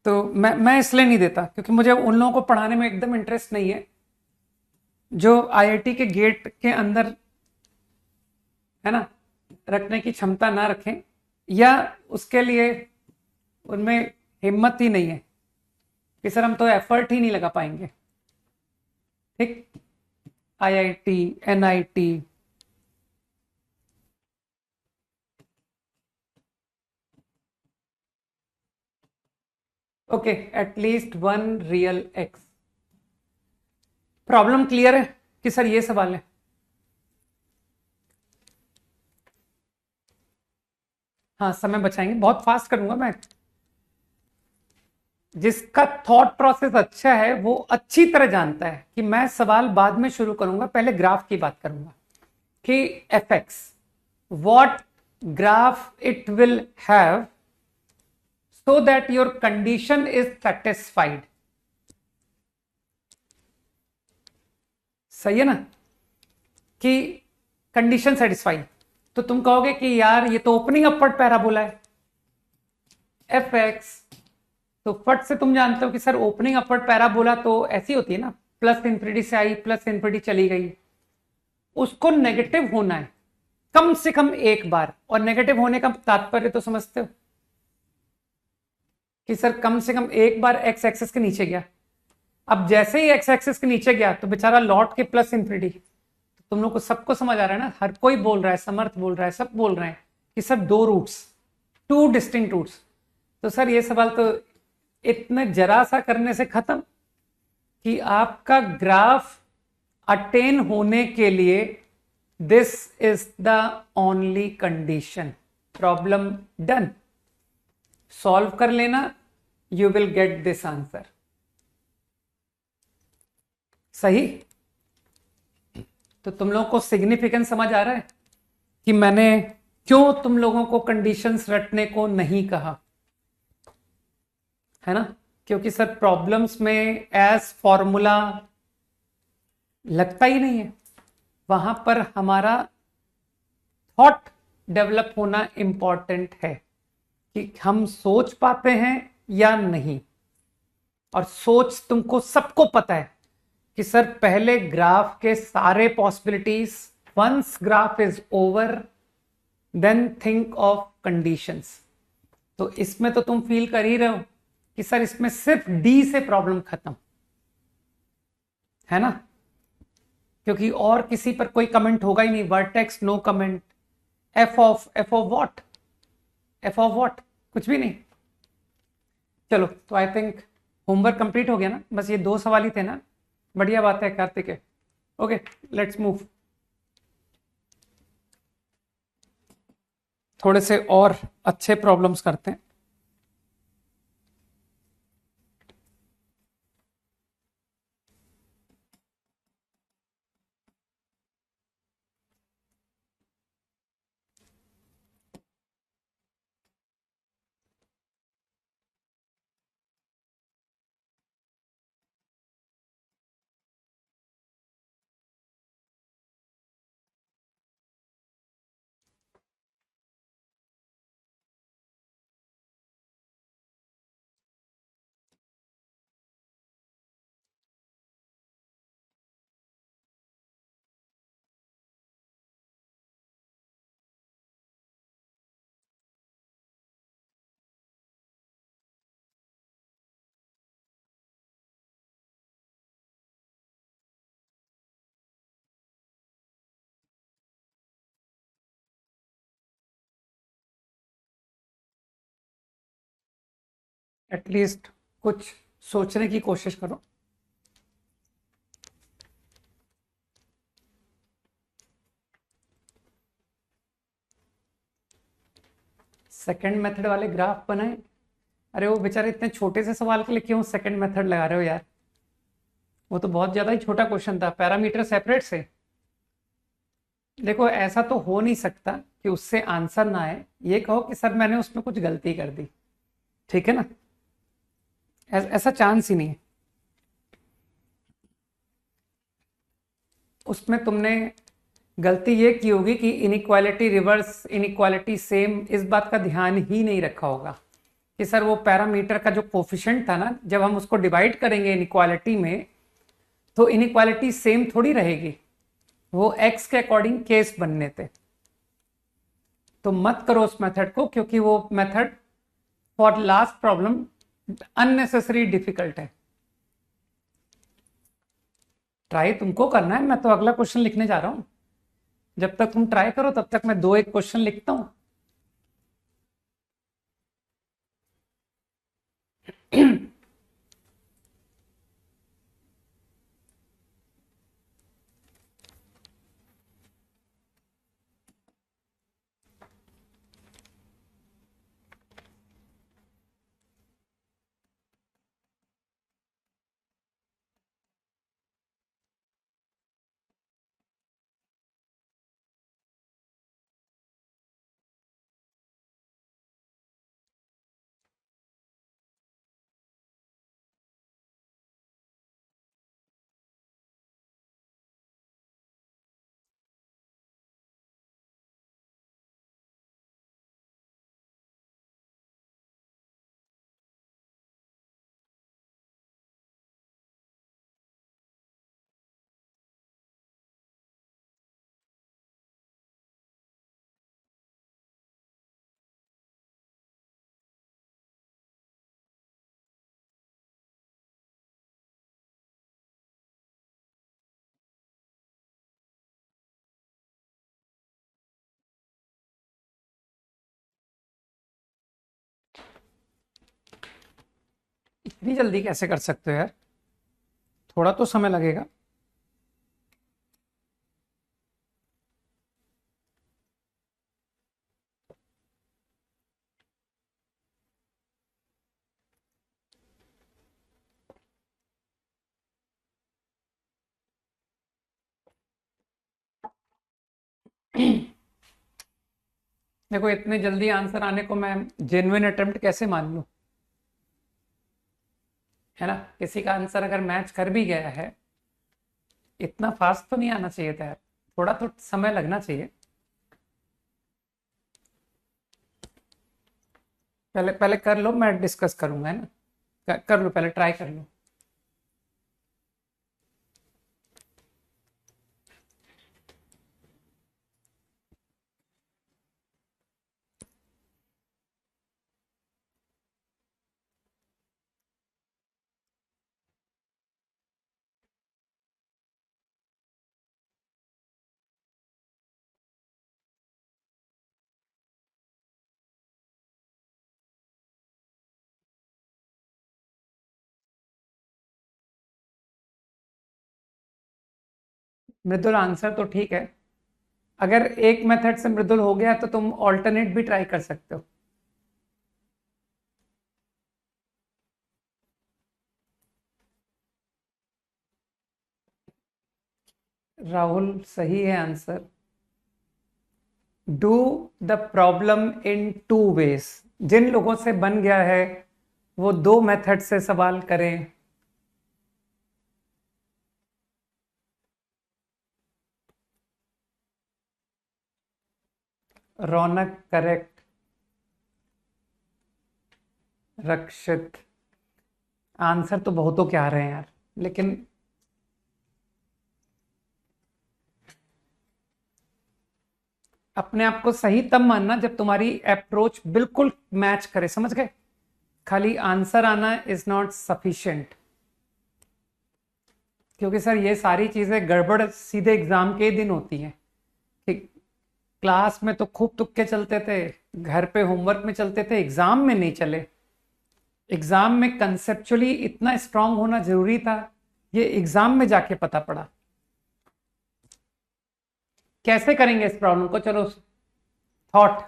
तो मैं इसलिए नहीं देता क्योंकि मुझे उन लोगों को पढ़ाने में एकदम इंटरेस्ट नहीं है जो आईआईटी के गेट के अंदर, है ना, रखने की क्षमता ना रखें, या उसके लिए उनमें हिम्मत ही नहीं है कि सर हम तो एफर्ट ही नहीं लगा पाएंगे। ठीक, IIT, NIT, okay, at least 1 real x. Problem clear है कि सर ये सवाल है? हाँ समय बचाएंगे, बहुत फास्ट करूंगा मैं। जिसका थॉट प्रोसेस अच्छा है वो अच्छी तरह जानता है कि मैं सवाल बाद में शुरू करूंगा, पहले ग्राफ की बात करूंगा कि F x, what graph it will have so that your condition is satisfied. सही है ना कि कंडीशन सेटिस्फाई, तो तुम कहोगे कि यार ये तो ओपनिंग अपवर्ड पैराबोला है एफ एक्स, तो फट से तुम जानते हो कि सर ओपनिंग अपवर्ड पैराबोला तो ऐसी होती है ना, प्लस इंफिनिटी से आई प्लस इंफिनिटी चली गई, उसको नेगेटिव होना है कम से कम एक बार, और नेगेटिव होने का तात्पर्य तो समझते हो कि सर कम से कम एक बार एक्स एक्सिस के नीचे गया। अब जैसे ही एक्स एक्सिस के नीचे गया तो बेचारा लौट के प्लस इंफिनिटी, तो तुम लोग को सबको समझ आ रहा है ना, हर कोई बोल रहा है, समर्थ बोल रहा है, सब बोल रहे हैं कि सर दो रूट्स, टू डिस्टिंक्ट रूट्स। तो सर ये सवाल तो इतने जरा सा करने से खत्म कि आपका ग्राफ अटेन होने के लिए this is the only condition, problem done, solve कर लेना, you will get this answer. सही? तो तुम लोगों को सिग्निफिकेंस समझ आ रहा है कि मैंने क्यों तुम लोगों को कंडीशंस रटने को नहीं कहा, है ना? क्योंकि सर प्रॉब्लम्स में एज फॉर्मूला लगता ही नहीं है, वहां पर हमारा थॉट डेवलप होना इंपॉर्टेंट है कि हम सोच पाते हैं या नहीं। और सोच तुमको सबको पता है कि सर पहले ग्राफ के सारे possibilities, once graph is over then think of conditions. तो इसमें तो तुम फील कर ही रहे हो कि सर इसमें सिर्फ डी से प्रॉब्लम खत्म है ना, क्योंकि और किसी पर कोई कमेंट होगा ही नहीं, vertex no comment, f of what, f of what, कुछ भी नहीं। चलो, तो आई थिंक होमवर्क कंप्लीट हो गया ना, बस ये दो सवाल ही थे ना, बढ़िया बात है कार्तिक। Okay, let's move. थोड़े से और अच्छे प्रॉब्लम्स करते हैं। एटलीस्ट कुछ सोचने की कोशिश करो। सेकंड मेथड वाले ग्राफ बनाए, अरे वो बेचारे इतने छोटे से सवाल के लिए क्यों सेकंड मेथड लगा रहे हो यार, वो तो बहुत ज्यादा ही छोटा क्वेश्चन था, पैरामीटर सेपरेट से। देखो ऐसा तो हो नहीं सकता कि उससे आंसर ना आए, ये कहो कि सर मैंने उसमें कुछ गलती कर दी, ठीक है ना, ऐसा चांस ही नहीं है। उसमें तुमने गलती ये की होगी कि इनइक्वालिटी रिवर्स, इनइक्वालिटी सेम, इस बात का ध्यान ही नहीं रखा होगा कि सर वो पैरामीटर का जो कोफिशिएंट था ना, जब हम उसको डिवाइड करेंगे इनइक्वालिटी में, तो इनइक्वालिटी सेम थोड़ी रहेगी, वो एक्स के अकॉर्डिंग केस बनने थे। तो मत करो उस मेथड को, क्योंकि वो method for last problem unnecessary difficult है। ट्राई तुमको करना है, मैं तो अगला क्वेश्चन लिखने जा रहा हूं, जब तक तुम ट्राई करो तब तक मैं दो एक क्वेश्चन लिखता हूं। इतनी जल्दी कैसे कर सकते हो यार, थोड़ा तो समय लगेगा। देखो इतने जल्दी आंसर आने को मैं जेन्युइन अटेम्प्ट कैसे मान लूं, है ना। किसी का आंसर अगर मैच कर भी गया है, इतना फास्ट तो नहीं आना चाहिए था यार, थोड़ा तो समय लगना चाहिए। पहले पहले कर लो, मैं डिस्कस करूंगा, है ना। कर लो, पहले ट्राई कर लो। मृदुल आंसर तो ठीक है, अगर एक मेथड से मृदुल हो गया तो तुम ऑल्टरनेट भी ट्राई कर सकते हो। राहुल सही है answer. Do the problem in two ways. जिन लोगों से बन गया है वो दो मेथड से सवाल करें। रौनक करेक्ट। रक्षित, आंसर तो बहुतों के आ रहे हैं यार, लेकिन अपने आप को सही तब मानना जब तुम्हारी अप्रोच बिल्कुल मैच करे, समझ गए। खाली आंसर आना इज नॉट सफिशिएंट, क्योंकि सर ये सारी चीजें गड़बड़ सीधे एग्जाम के दिन होती हैं कि क्लास में तो खूब तुक्के चलते थे, घर पे होमवर्क में चलते थे, एग्जाम में नहीं चले। एग्जाम में कंसेप्चुअली इतना स्ट्रांग होना जरूरी था, ये एग्जाम में जाके पता पड़ा। कैसे करेंगे इस प्रॉब्लम को, चलो thought,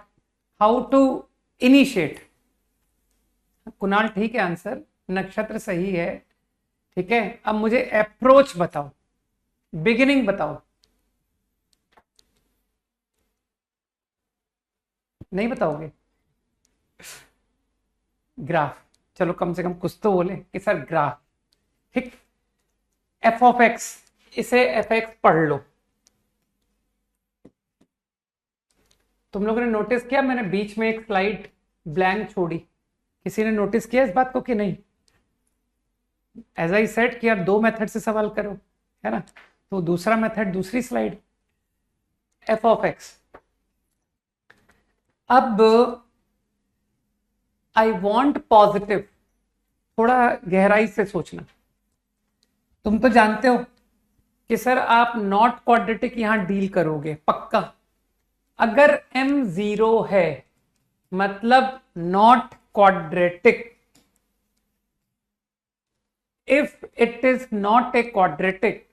how to initiate. Kunal ठीक है आंसर, नक्षत्र सही है, ठीक है। अब मुझे अप्रोच बताओ, बिगिनिंग बताओ। नहीं बताओगे। ग्राफ, चलो कम से कम कुछ तो बोले कि सर ग्राफ, ठीक। एफ ऑफ एक्स, इसे एफ एक्स पढ़ लो। तुम लोगों ने नोटिस किया मैंने बीच में एक स्लाइड ब्लैंक छोड़ी, किसी ने नोटिस किया इस बात को कि नहीं। एज आई सेड कि आप दो मेथड से सवाल करो, है ना। तो दूसरा मेथड, दूसरी स्लाइड, एफ ऑफ एक्स। अब आई वॉन्ट पॉजिटिव, थोड़ा गहराई से सोचना। तुम तो जानते हो कि सर आप नॉट क्वाड्रेटिक यहां डील करोगे पक्का। अगर m 0 है मतलब not quadratic. If it is not a quadratic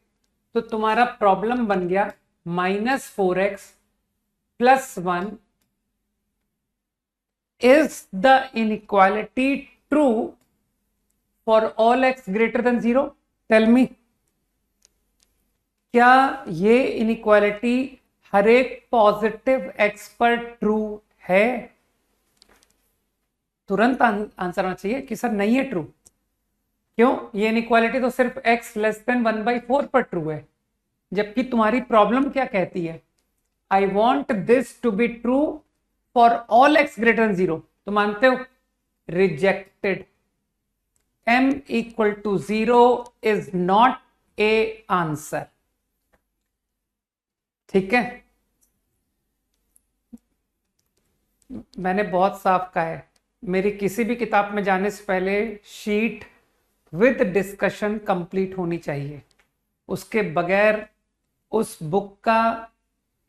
तो तुम्हारा प्रॉब्लम बन गया -4x + 1 is the inequality true for all x greater than 0? Tell me, क्या ये इनइक्वालिटी हर एक पॉजिटिव x पर ट्रू है? तुरंत आंसर आना चाहिए कि सर नहीं है ट्रू। क्यों? ये इनइक्वालिटी तो सिर्फ x < 1/4 पर ट्रू है, जबकि तुम्हारी प्रॉब्लम क्या कहती है, I want this to be true for all x greater than 0। तो मानते हो, rejected. m = 0 is not a answer, ठीक है। मैंने बहुत साफ कहा है, मेरी किसी भी किताब में जाने से पहले शीट विद डिस्कशन कंप्लीट होनी चाहिए, उसके बगैर उस बुक का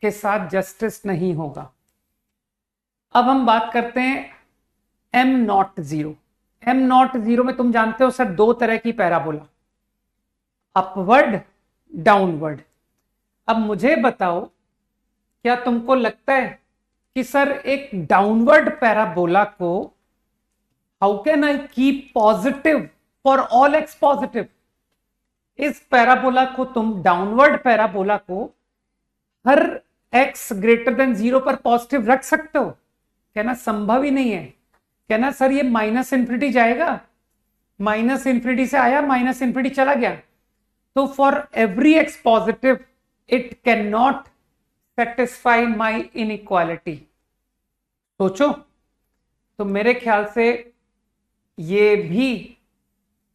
के साथ जस्टिस नहीं होगा। अब हम बात करते हैं m not 0। Am not zero में तुम जानते हो सर दो तरह की पैराबोला, अपवर्ड डाउनवर्ड। अब मुझे बताओ, क्या तुमको लगता है कि सर एक डाउनवर्ड पैराबोला को how can I keep positive for all x positive? इस पैराबोला को तुम डाउनवर्ड पैराबोला को हर एक्स ग्रेटर देन जीरो पर पॉजिटिव रख सकते हो? कहना संभव ही नहीं है। कहना सर ये माइनस इंफिनिटी जाएगा, माइनस इंफिनिटी से आया माइनस इंफिनिटी चला गया, तो for every x positive it can not satisfy my inequality. सोचो, तो मेरे ख्याल से ये भी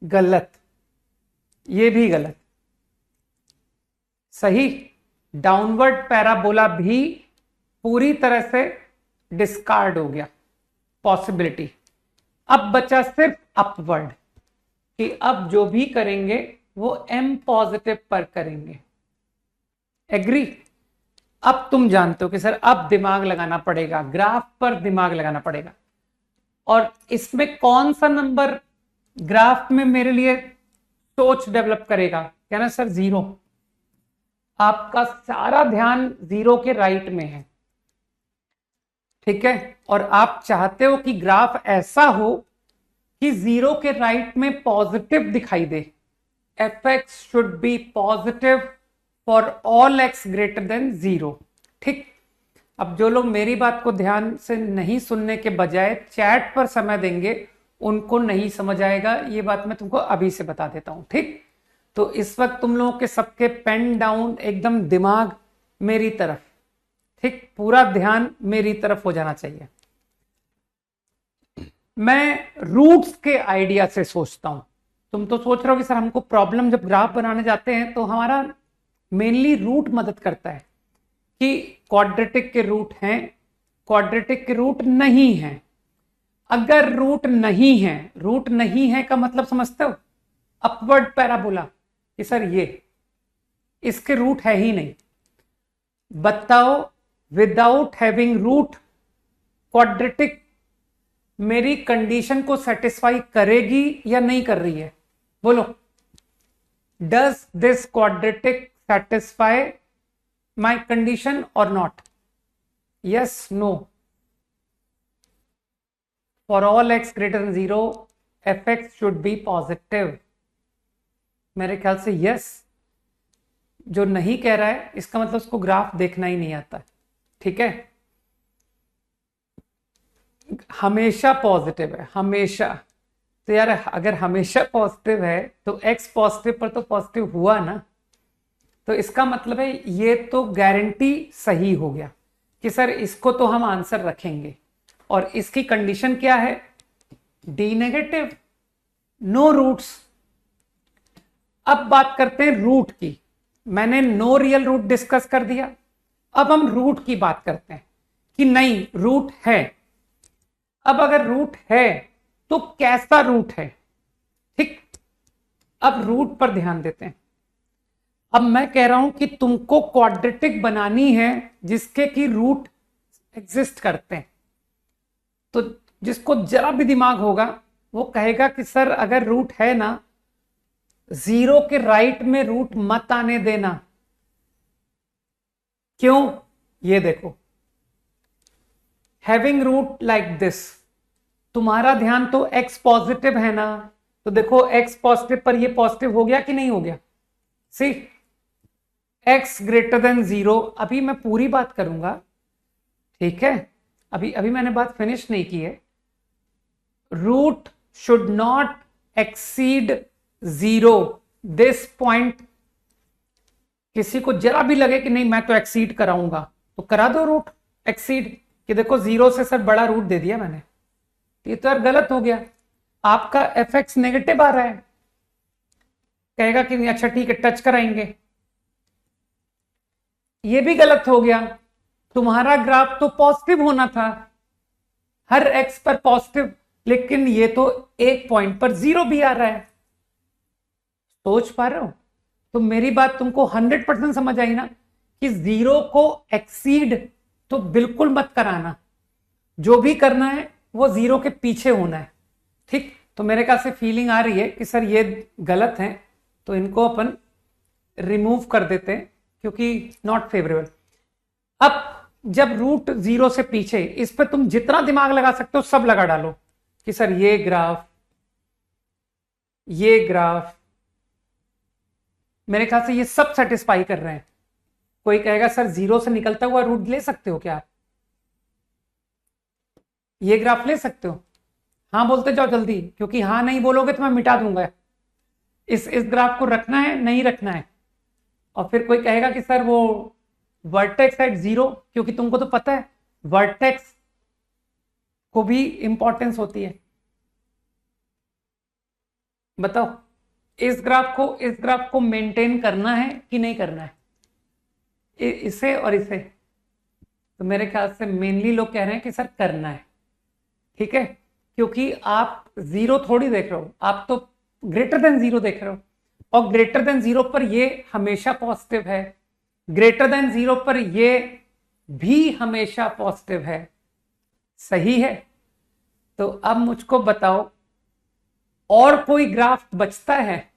गलत, ये भी गलत। सही, डाउनवर्ड पैराबोला भी पूरी तरह से डिस्कार्ड हो गया पॉसिबिलिटी। अब बचा सिर्फ अपवर्ड, कि अब जो भी करेंगे वो एम पॉजिटिव पर करेंगे। एग्री? अब तुम जानते हो कि सर अब दिमाग लगाना पड़ेगा, ग्राफ पर दिमाग लगाना पड़ेगा। और इसमें कौन सा नंबर ग्राफ में मेरे लिए सोच डेवलप करेगा? कहना सर जीरो। आपका सारा ध्यान जीरो के राइट में है, ठीक है? और आप चाहते हो कि ग्राफ ऐसा हो कि जीरो के राइट में पॉजिटिव दिखाई दे। F X should be positive for all x greater than zero. ठीक, अब जो लोग मेरी बात को ध्यान से नहीं सुनने के बजाय चैट पर समय देंगे उनको नहीं समझ आएगा, ये बात मैं तुमको अभी से बता देता हूं। ठीक, तो इस वक्त तुम लोगों के सबके पेन डाउन, एकदम दिमाग मेरी तरफ, ठीक, पूरा ध्यान मेरी तरफ हो जाना चाहिए। मैं रूट्स के आइडिया से सोचता हूं। तुम तो सोच रहे हो कि सर हमको प्रॉब्लम जब ग्राफ बनाने जाते हैं तो हमारा मेनली रूट मदद करता है कि क्वाड्रेटिक के रूट हैं, क्वाड्रेटिक के रूट नहीं हैं। अगर रूट नहीं है, रूट नहीं है का मतलब समझते हो? अपवर्ड पैराबोला कि सर ये इसके रूट है ही नहीं। बताओ, विदाउट हैविंग रूट क्वाड्रेटिक मेरी कंडीशन को सेटिस्फाई करेगी या नहीं कर रही है? बोलो, does this quadratic satisfy my condition और not? Yes, no? For all x greater than zero F X should be positive. मेरे ख्याल से यस। जो नहीं कह रहा है इसका मतलब उसको ग्राफ देखना ही नहीं आता, ठीक है? हमेशा पॉजिटिव है, हमेशा। तो यार अगर हमेशा पॉजिटिव है तो एक्स पॉजिटिव पर तो पॉजिटिव हुआ ना, तो इसका मतलब है ये तो गारंटी सही हो गया कि सर इसको तो हम आंसर रखेंगे। और इसकी कंडीशन क्या है? D negative, no roots. अब बात करते हैं रूट की। मैंने नो रियल रूट डिस्कस कर दिया, अब हम रूट की बात करते हैं कि नहीं रूट है। अब अगर रूट है तो कैसा रूट है? ठीक, अब रूट पर ध्यान देते हैं। अब मैं कह रहा हूं कि तुमको क्वाड्रेटिक बनानी है जिसके कि रूट एग्जिस्ट करते हैं। तो जिसको जरा भी दिमाग होगा वो कहेगा कि सर अगर रूट है ना, जीरो के राइट में रूट मत आने देना। क्यों? ये देखो, हैविंग रूट लाइक दिस, तुम्हारा ध्यान तो एक्स पॉजिटिव है ना, तो देखो एक्स पॉजिटिव पर ये पॉजिटिव हो गया कि नहीं हो गया? सी, एक्स ग्रेटर देन जीरो। अभी मैं पूरी बात करूंगा, ठीक है? अभी मैंने बात फिनिश नहीं की है। Root should not exceed zero. This point, किसी को जरा भी लगे कि नहीं मैं तो एक्सीड कराऊंगा तो करा दो रूट एक्सीड, कि देखो जीरो से सर बड़ा रूट दे दिया मैंने, ये तो यार गलत हो गया। आपका एफ एक्स नेगेटिव आ रहा है, कहेगा कि नहीं अच्छा ठीक है टच कराएंगे, ये भी गलत हो गया। तुम्हारा ग्राफ तो पॉजिटिव होना था, हर एक्स पर पॉजिटिव, लेकिन ये तो एक पॉइंट पर जीरो भी आ रहा है। सोच पा रहे हो? तो मेरी बात तुमको 100% समझ आई ना कि जीरो को एक्सीड तो बिल्कुल मत कराना, जो भी करना है वो जीरो के पीछे होना है। ठीक, तो मेरे ख्याल से फीलिंग आ रही है कि सर ये गलत है, तो इनको अपन रिमूव कर देते हैं क्योंकि नॉट फेवरेबल। अब जब रूट 0 से पीछे, इस पे तुम जितना दिमाग लगा सकते हो सब लगा डालो कि सर ये ग्राफ, मेरे ख्याल से ये सब सेटिस्फाई कर रहे हैं। कोई कहेगा सर 0 से निकलता हुआ रूट ले सकते हो क्या आप? ये ग्राफ ले सकते हो? हाँ बोलते जाओ जल्दी, क्योंकि हाँ नहीं बोलोगे तो मैं मिटा दूंगा। इस ग्राफ को रखना है, नहीं रखना है? और फिर कोई कहेगा कि सर वो वर्टेक्स एट 0, क्योंकि तुमको तो पता है वर्टेक्स को भी इंपॉर्टेंस होती है। बताओ इस ग्राफ को मेंटेन करना है कि नहीं करना है, इसे और इसे? तो मेरे ख्याल से मेनली लोग कह रहे हैं कि सर करना है। ठीक है, क्योंकि आप 0 थोड़ी देख रहे हो, आप तो ग्रेटर देन 0 देख रहे हो, और ग्रेटर देन 0 पर ये हमेशा पॉजिटिव है, ग्रेटर देन 0 पर ये भी हमेशा पॉजिटिव है। सही है? तो अब मुझको बताओ और कोई ग्राफ बचता है?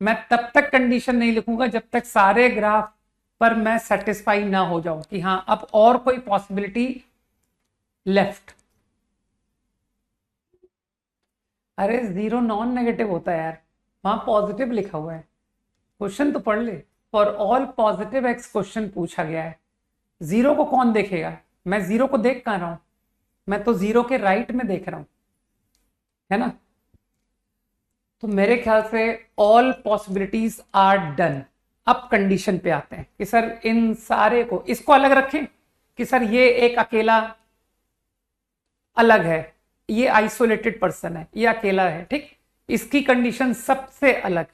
मैं तब तक कंडीशन नहीं लिखूंगा जब तक सारे ग्राफ पर मैं सेटिस्फाई ना हो जाऊं कि हाँ अब और कोई पॉसिबिलिटी लेफ्ट। अरे 0 नॉन नेगेटिव होता है यार, वहां पॉजिटिव लिखा हुआ है। क्वेश्चन तो पढ़ ले, for all positive x question पूछा गया है। 0 को कौन देखेगा? मैं 0 को देख कहां रहा हूं, मैं तो 0 के राइट में देख रहा हूं, है ना? तो मेरे ख्याल से ऑल पॉसिबिलिटीज आर डन। अब कंडीशन पे आते हैं कि सर इन सारे को, इसको अलग रखें कि सर ये एक अकेला अलग है, ये आइसोलेटेड पर्सन है, ये अकेला है, ठीक? इसकी कंडीशन सबसे अलग।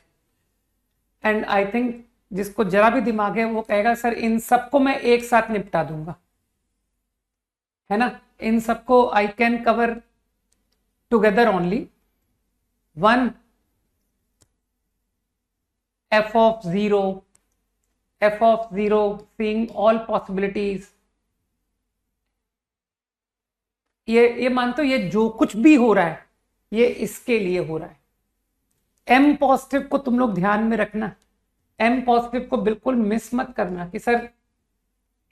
एंड आई थिंक जिसको जरा भी दिमाग है वो कहेगा सर इन सबको मैं एक साथ निपटा दूंगा, है ना? इन सबको I can cover together only. 1 f of 0 seeing all possibilities। ये मानते हो ये जो कुछ भी हो रहा है ये इसके लिए हो रहा है। m पॉजिटिव को तुम लोग ध्यान में रखना, m पॉजिटिव को बिल्कुल मिस मत करना कि सर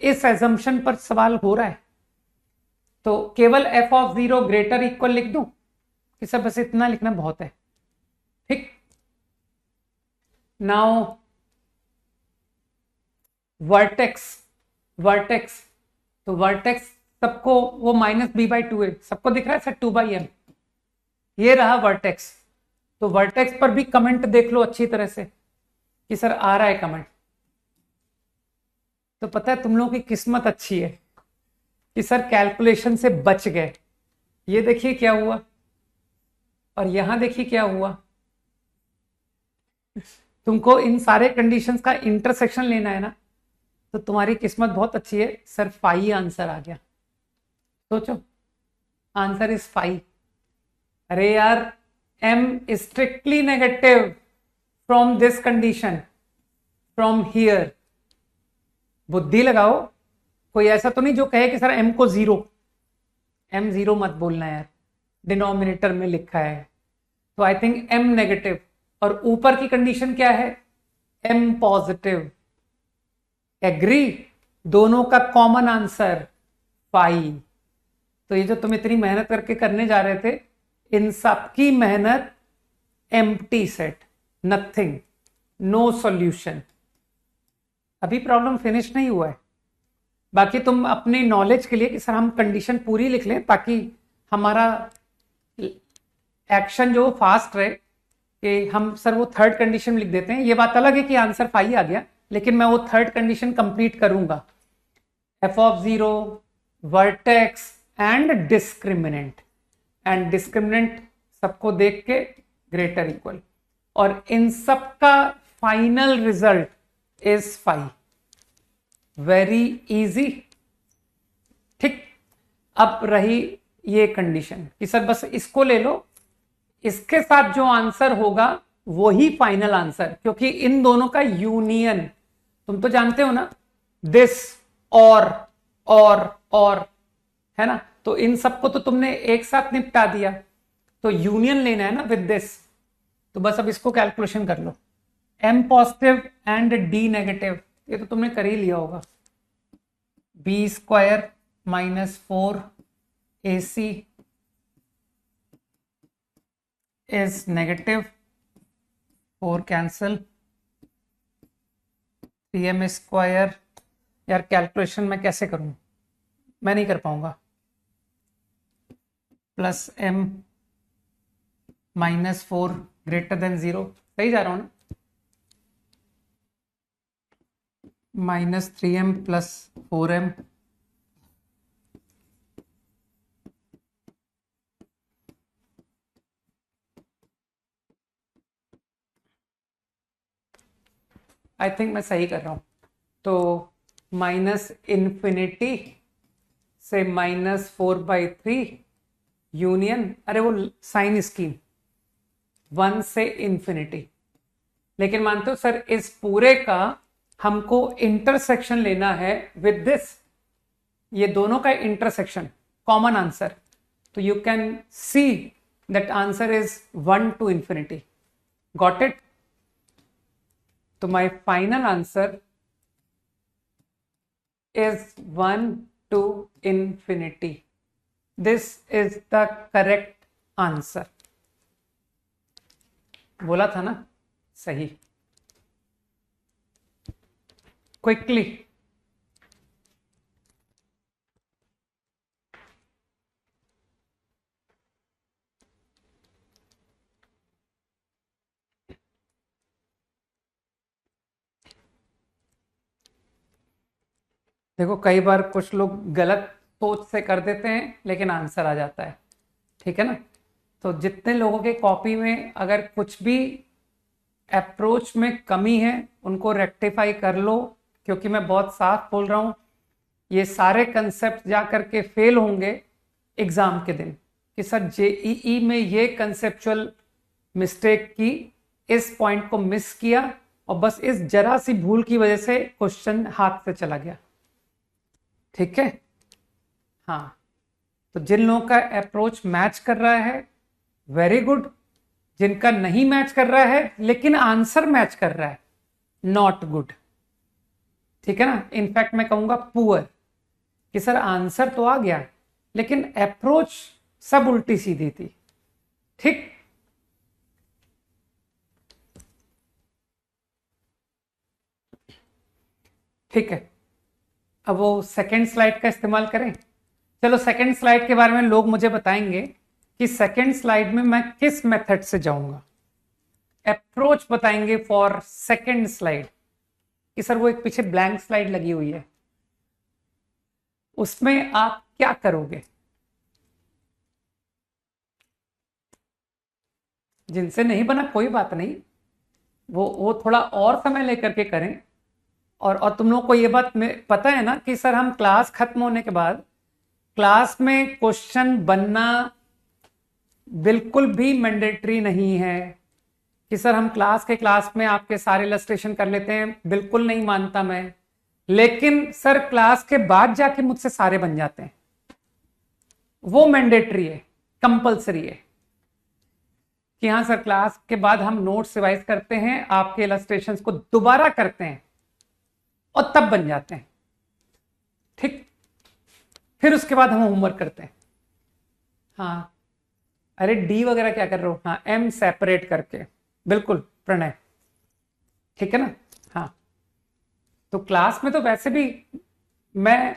इस एजम्पशन पर सवाल हो रहा है। तो केवल f of 0 ग्रेटर इक्वल लिख दूं कि सर बस इतना लिखना बहुत है, ठीक? नाउ वर्टेक्स, तो वर्टेक्स सबको वो -b/2 है, सबको दिख रहा है सर 2/m, ये रहा वर्टेक्स। तो वर्टेक्स पर भी कमेंट देख लो अच्छी तरह से कि सर आ रहा है कमेंट। तो पता है तुम लोगों की किस्मत अच्छी है कि सर कैलकुलेशन से बच गए। ये देखिए क्या हुआ और यहां देखिए क्या हुआ। तुमको इन सारे कंडीशंस का इंटरसेक्शन लेना है ना, तो तुम्हारी किस्मत बहुत अच्छी है, सर फाई आंसर आ गया। सोचो, आंसर इज फाई। अरे यार m strictly negative from this condition, from here. बुद्धि लगाओ, कोई ऐसा तो नहीं जो कहे कि सर m को 0, m 0 मत बोलना यार, डिनोमिनेटर में लिखा है। तो आई थिंक m नेगेटिव, और ऊपर की कंडीशन क्या है? m positive. एग्री? दोनों का कॉमन आंसर फाई। तो ये जो तुम इतनी मेहनत करके करने जा रहे थे, इन सब की मेहनत empty set, nothing, no solution. अभी प्रॉब्लम फिनिश नहीं हुआ है। बाकी तुम अपनी नॉलेज के लिए कि सर हम कंडीशन पूरी लिख लें ताकि हमारा एक्शन जो फास्ट रहे, कि हम सर वो थर्ड कंडीशन लिख देते हैं। ये बात अलग है कि आंसर फाई आ गया, लेकिन मैं वो थर्ड कंडीशन कंप्लीट करूंगा। f of 0, vertex and discriminant, and discriminant सबको देख के ग्रेटर इक्वल, और इन सब का final result is phi. Very easy, ठीक? अब रही ये कंडीशन कि सर बस इसको ले लो, इसके साथ जो आंसर होगा वही फाइनल आंसर, क्योंकि इन दोनों का यूनियन तुम तो जानते हो ना, दिस और, है ना? तो इन सबको तो तुमने एक साथ निपटा दिया, तो यूनियन लेना है ना विद दिस, तो बस अब इसको कैलकुलेशन कर लो। m positive and d negative, ये तो तुमने कर ही लिया होगा। b square minus 4 AC is negative, 4 cancel, 3m square. यार कैलकुलेशन मैं कैसे करूं, मैं नहीं कर पाऊंगा। Plus m minus 4 greater than 0, सही जा रहा हूं ना? -3m plus 4m, I think मैं सही कर रहा हूं। तो -∞ से -4/3 यूनियन, अरे वो साइन स्कीम, 1 से इन्फिनिटी। लेकिन मानते हो सर इस पूरे का हमको इंटरसेक्शन लेना है विद दिस, ये दोनों का इंटरसेक्शन, कॉमन आंसर। तो you can see that answer is 1 to infinity। Got it? तो my final answer is 1 to infinity. This is the correct answer. बोला था ना सही। क्विकली देखो, कई बार कुछ लोग गलत सोच से कर देते हैं लेकिन आंसर आ जाता है, ठीक है ना? तो जितने लोगों के कॉपी में अगर कुछ भी अप्रोच में कमी है उनको रेक्टिफाई कर लो, क्योंकि मैं बहुत साफ बोल रहा हूं, ये सारे कंसेप्ट जा करके फेल होंगे एग्जाम के दिन कि सर जेईई में ये कंसेप्चुअल मिस्टेक की, इस पॉइंट को मिस किया और बस इस जरा सी भूल की वजह से क्वेश्चन हाथ से चला गया। ठीक है? हाँ, तो जिन लोगों का अप्रोच मैच कर रहा है वेरी गुड, जिनका नहीं मैच कर रहा है लेकिन आंसर मैच कर रहा है नॉट गुड। ठीक है ना? इनफैक्ट मैं कहूंगा पुअर, कि सर आंसर तो आ गया लेकिन अप्रोच सब उल्टी सीधी थी। ठीक, ठीक है। अब वो सेकंड स्लाइड का इस्तेमाल करें। चलो सेकंड स्लाइड के बारे में लोग मुझे बताएंगे कि सेकंड स्लाइड में मैं किस मेथड से जाऊंगा। अप्रोच बताएंगे फॉर सेकंड स्लाइड कि सर वो एक पीछे ब्लैंक स्लाइड लगी हुई है, उसमें आप क्या करोगे। जिनसे नहीं बना कोई बात नहीं, वो थोड़ा और समय लेकर के करें। और तुम लोग को ये बात में पता है ना कि सर हम क्लास खत्म होने के बाद क्लास में क्वेश्चन बनना बिल्कुल भी मैंडेटरी नहीं है कि सर हम क्लास में आपके सारे इलस्ट्रेशन कर लेते हैं, बिल्कुल नहीं मानता मैं। लेकिन सर क्लास के बाद जाके मुझसे सारे बन जाते हैं, वो मैंडेटरी है, कंपल्सरी है कि हाँ सर क्लास के बाद हम नोट्स रिवाइज करते हैं, आपके इलस्ट्रेशंस को दोबारा करते हैं और तब बन जाते हैं। ठीक, फिर उसके बाद हम होमवर्क करते हैं। हाँ, अरे डी वगैरह क्या कर रहे हो? हाँ, एम सेपरेट करके, बिल्कुल प्रणय, ठीक है ना? हाँ, तो क्लास में तो वैसे भी मैं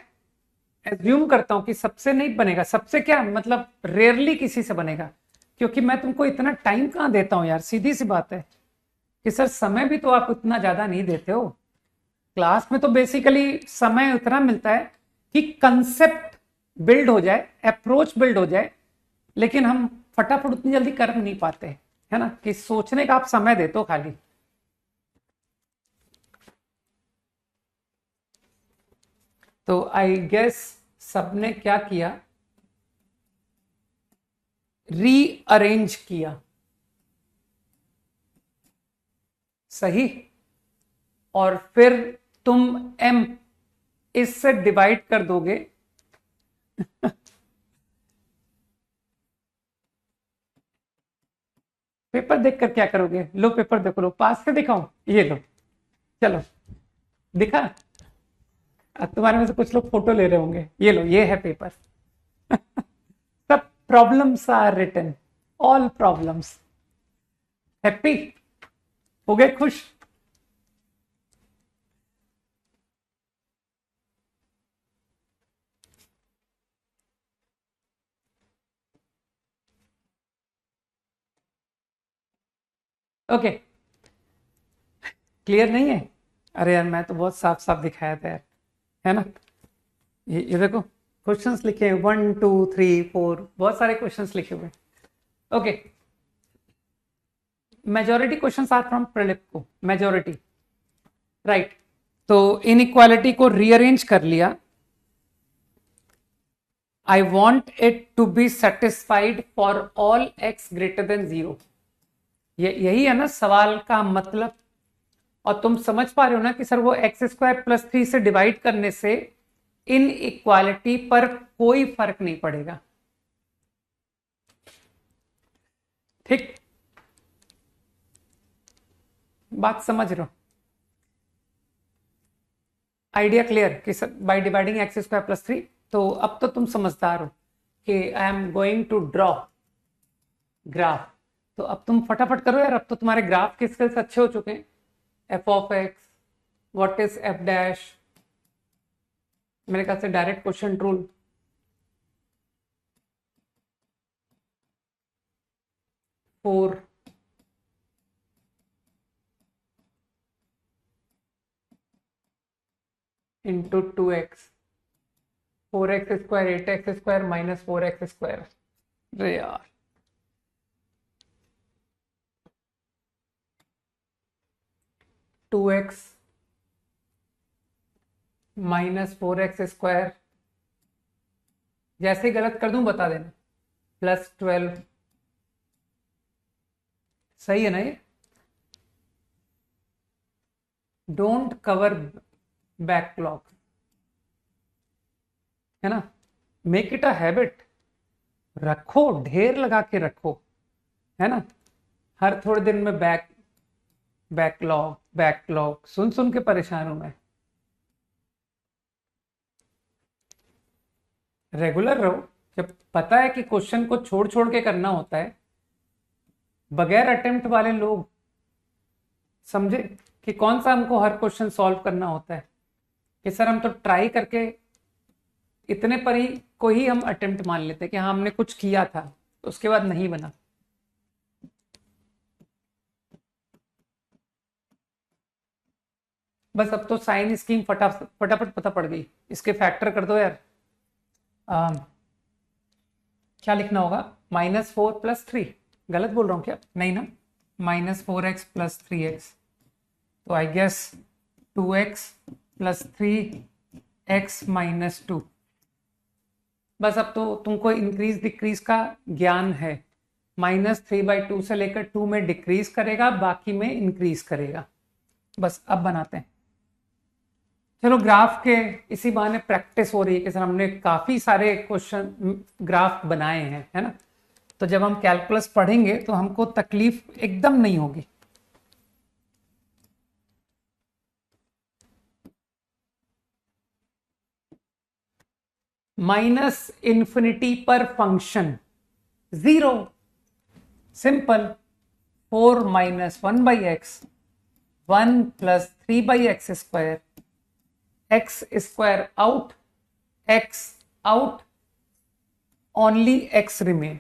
एज्यूम करता हूं कि सबसे नहीं बनेगा, सबसे क्या मतलब रेयरली किसी से बनेगा, क्योंकि मैं तुमको इतना टाइम कहां देता हूं यार, सीधी सी बात है कि सर समय भी तो आप इतना ज्यादा नहीं देते हो। क्लास में तो बेसिकली समय उतना मिलता है कि कंसेप्ट बिल्ड हो जाए, अप्रोच बिल्ड हो जाए, लेकिन हम फटाफट उतनी जल्दी कर नहीं पाते, है ना? कि सोचने का आप समय देते हो खाली। तो आई गेस सबने क्या किया, रीअरेंज किया, सही। और फिर तुम m इससे डिवाइड कर दोगे पेपर देखकर क्या करोगे? लो पेपर देखो, लो पास से दिखाऊं, ये लो, चलो दिखा। अब तुम्हारे में से कुछ लोग फोटो ले रहे होंगे, ये लो, ये है पेपर। सब problems are written, all problems. Happy हो गए, खुश? ओके, क्लियर नहीं है? अरे यार मैं तो बहुत साफ साफ दिखाया था यार, है ना? ये देखो क्वेश्चंस लिखे हैं, 1 2 3 4, बहुत सारे क्वेश्चंस लिखे हुए। Okay, majority questions are from प्रिलिप को, मेजोरिटी, राइट? तो इनइक्वालिटी को रीअरेंज कर लिया। I want it to be satisfied for all x greater than 0। यही है ना सवाल का मतलब। और तुम समझ पा रहे हो ना कि सर वो x² + 3 से डिवाइड करने से इन इक्वालिटी पर कोई फर्क नहीं पड़ेगा, ठीक? बात समझ रहे हो? आइडिया क्लियर कि सर बाय डिवाइडिंग x² + 3। तो अब तो तुम समझदार हो कि I am going to draw graph. तो अब तुम फटाफट करो यार, अब तो तुम्हारे ग्राफ के स्किल्स अच्छे हो चुके हैं। F of x, what is F dash? मेरे ख्याल से direct question rule, four into 2x, 4x² 8x² minus 4x²। अरे यार, टू एक्स माइनस 4x², जैसे गलत कर दूं बता देना, +12। सही है ना ये? डोंट कवर बैकलॉग, है ना? मेक इट अ हैबिट, रखो, ढेर लगा के रखो, है ना? हर थोड़े दिन में बैकलॉग बैकलॉग सुन सुन के परेशान हूं मैं। रेगुलर रहो, जब पता है कि क्वेश्चन को छोड़ छोड़ के करना होता है। बगैर अटेम्प्ट वाले लोग समझे कि कौन सा हमको हर क्वेश्चन सॉल्व करना होता है, कि सर हम तो ट्राई करके इतने पर ही को ही हम अटेम्प्ट मान लेते हैं कि हाँ हमने कुछ किया था, तो उसके बाद नहीं बना। बस अब तो साइन स्कीम फटाफट पता पड़ गई। इसके फैक्टर कर दो यार। क्या लिखना होगा? -4 + 3, गलत बोल रहा हूँ क्या? नहीं ना, -4x + 3x, तो आई गेस 2x + 3x - 2। बस अब तो तुमको इंक्रीज डिक्रीज का ज्ञान है। -3/2 से लेकर 2 में डिक्रीज करेगा, बाकी में इंक्रीज करेगा। बस अब बनाते हैं। चलो ग्राफ के इसी बहाने प्रैक्टिस हो रही है कि सर हमने काफी सारे क्वेश्चन ग्राफ बनाए हैं, है ना? तो जब हम कैलकुलस पढ़ेंगे तो हमको तकलीफ एकदम नहीं होगी। -∞ पर function 0, simple. 4 - 1/x, 1 + 3/x², x² out, x out, only x remain.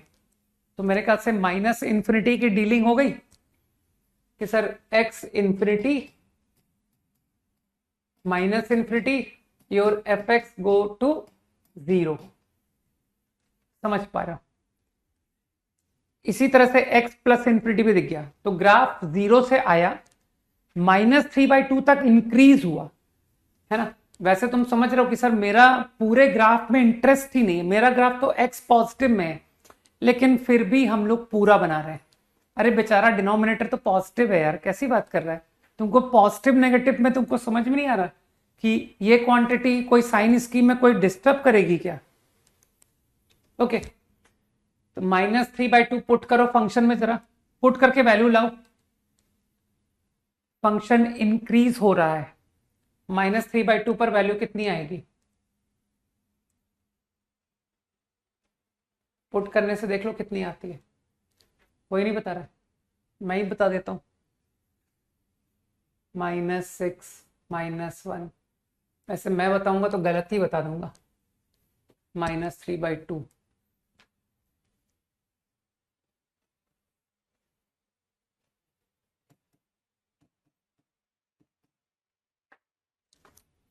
तो मेरे ख्याल से -∞ की डीलिंग हो गई कि sir x ∞, -∞, your fx go to 0। समझ पा रहा हूं? इसी तरह से x +∞ भी दिख गया, तो ग्राफ 0 से आया, -3/2 तक इंक्रीज हुआ, है ना? वैसे तुम समझ रहे हो कि सर मेरा पूरे ग्राफ में इंटरेस्ट ही नहीं है, मेरा ग्राफ तो x पॉजिटिव में है, लेकिन फिर भी हम लोग पूरा बना रहे हैं। अरे बेचारा डिनोमिनेटर तो पॉजिटिव है यार, कैसी बात कर रहा है? तुमको पॉजिटिव नेगेटिव में तुमको समझ में नहीं आ रहा कि ये क्वांटिटी कोई साइन स्कीम में कोई डिस्टर्ब करेगी क्या? ओके, तो -3/2 पुट करो फंक्शन में, जरा पुट करके वैल्यू लाओ, फंक्शन इंक्रीज हो रहा है, -3/2 पर वैल्यू कितनी आएगी? पुट करने से देख लो कितनी आती है। कोई नहीं बता रहा, मैं ही बता देता हूं। -6 -1, ऐसे मैं बताऊंगा तो गलत ही बता दूंगा। -3/2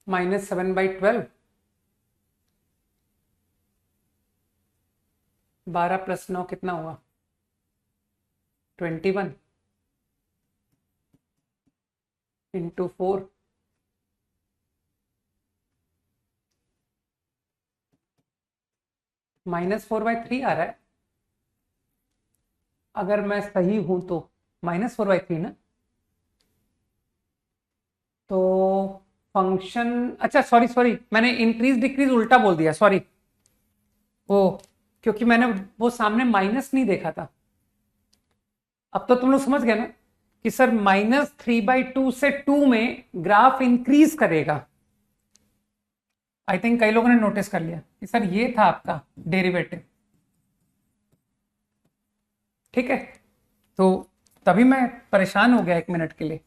-7/12, 12 + 9 कितना हुआ? 21 × 4 -4/3 आ रहा है। अगर मैं सही हूं तो -4/3 ना, तो फंक्शन, अच्छा सॉरी सॉरी, मैंने इंक्रीज डिक्रीज उल्टा बोल दिया, सॉरी। वो क्योंकि मैंने वो सामने माइनस नहीं देखा था। अब तो तुम लोग समझ गए ना कि सर -3/2 से 2 में ग्राफ इंक्रीज करेगा। आई थिंक कई लोगों ने नोटिस कर लिया कि सर ये था आपका डेरिवेटिव, ठीक है। तो तभी मैं परेशान हो गया 1 मिनट के लिए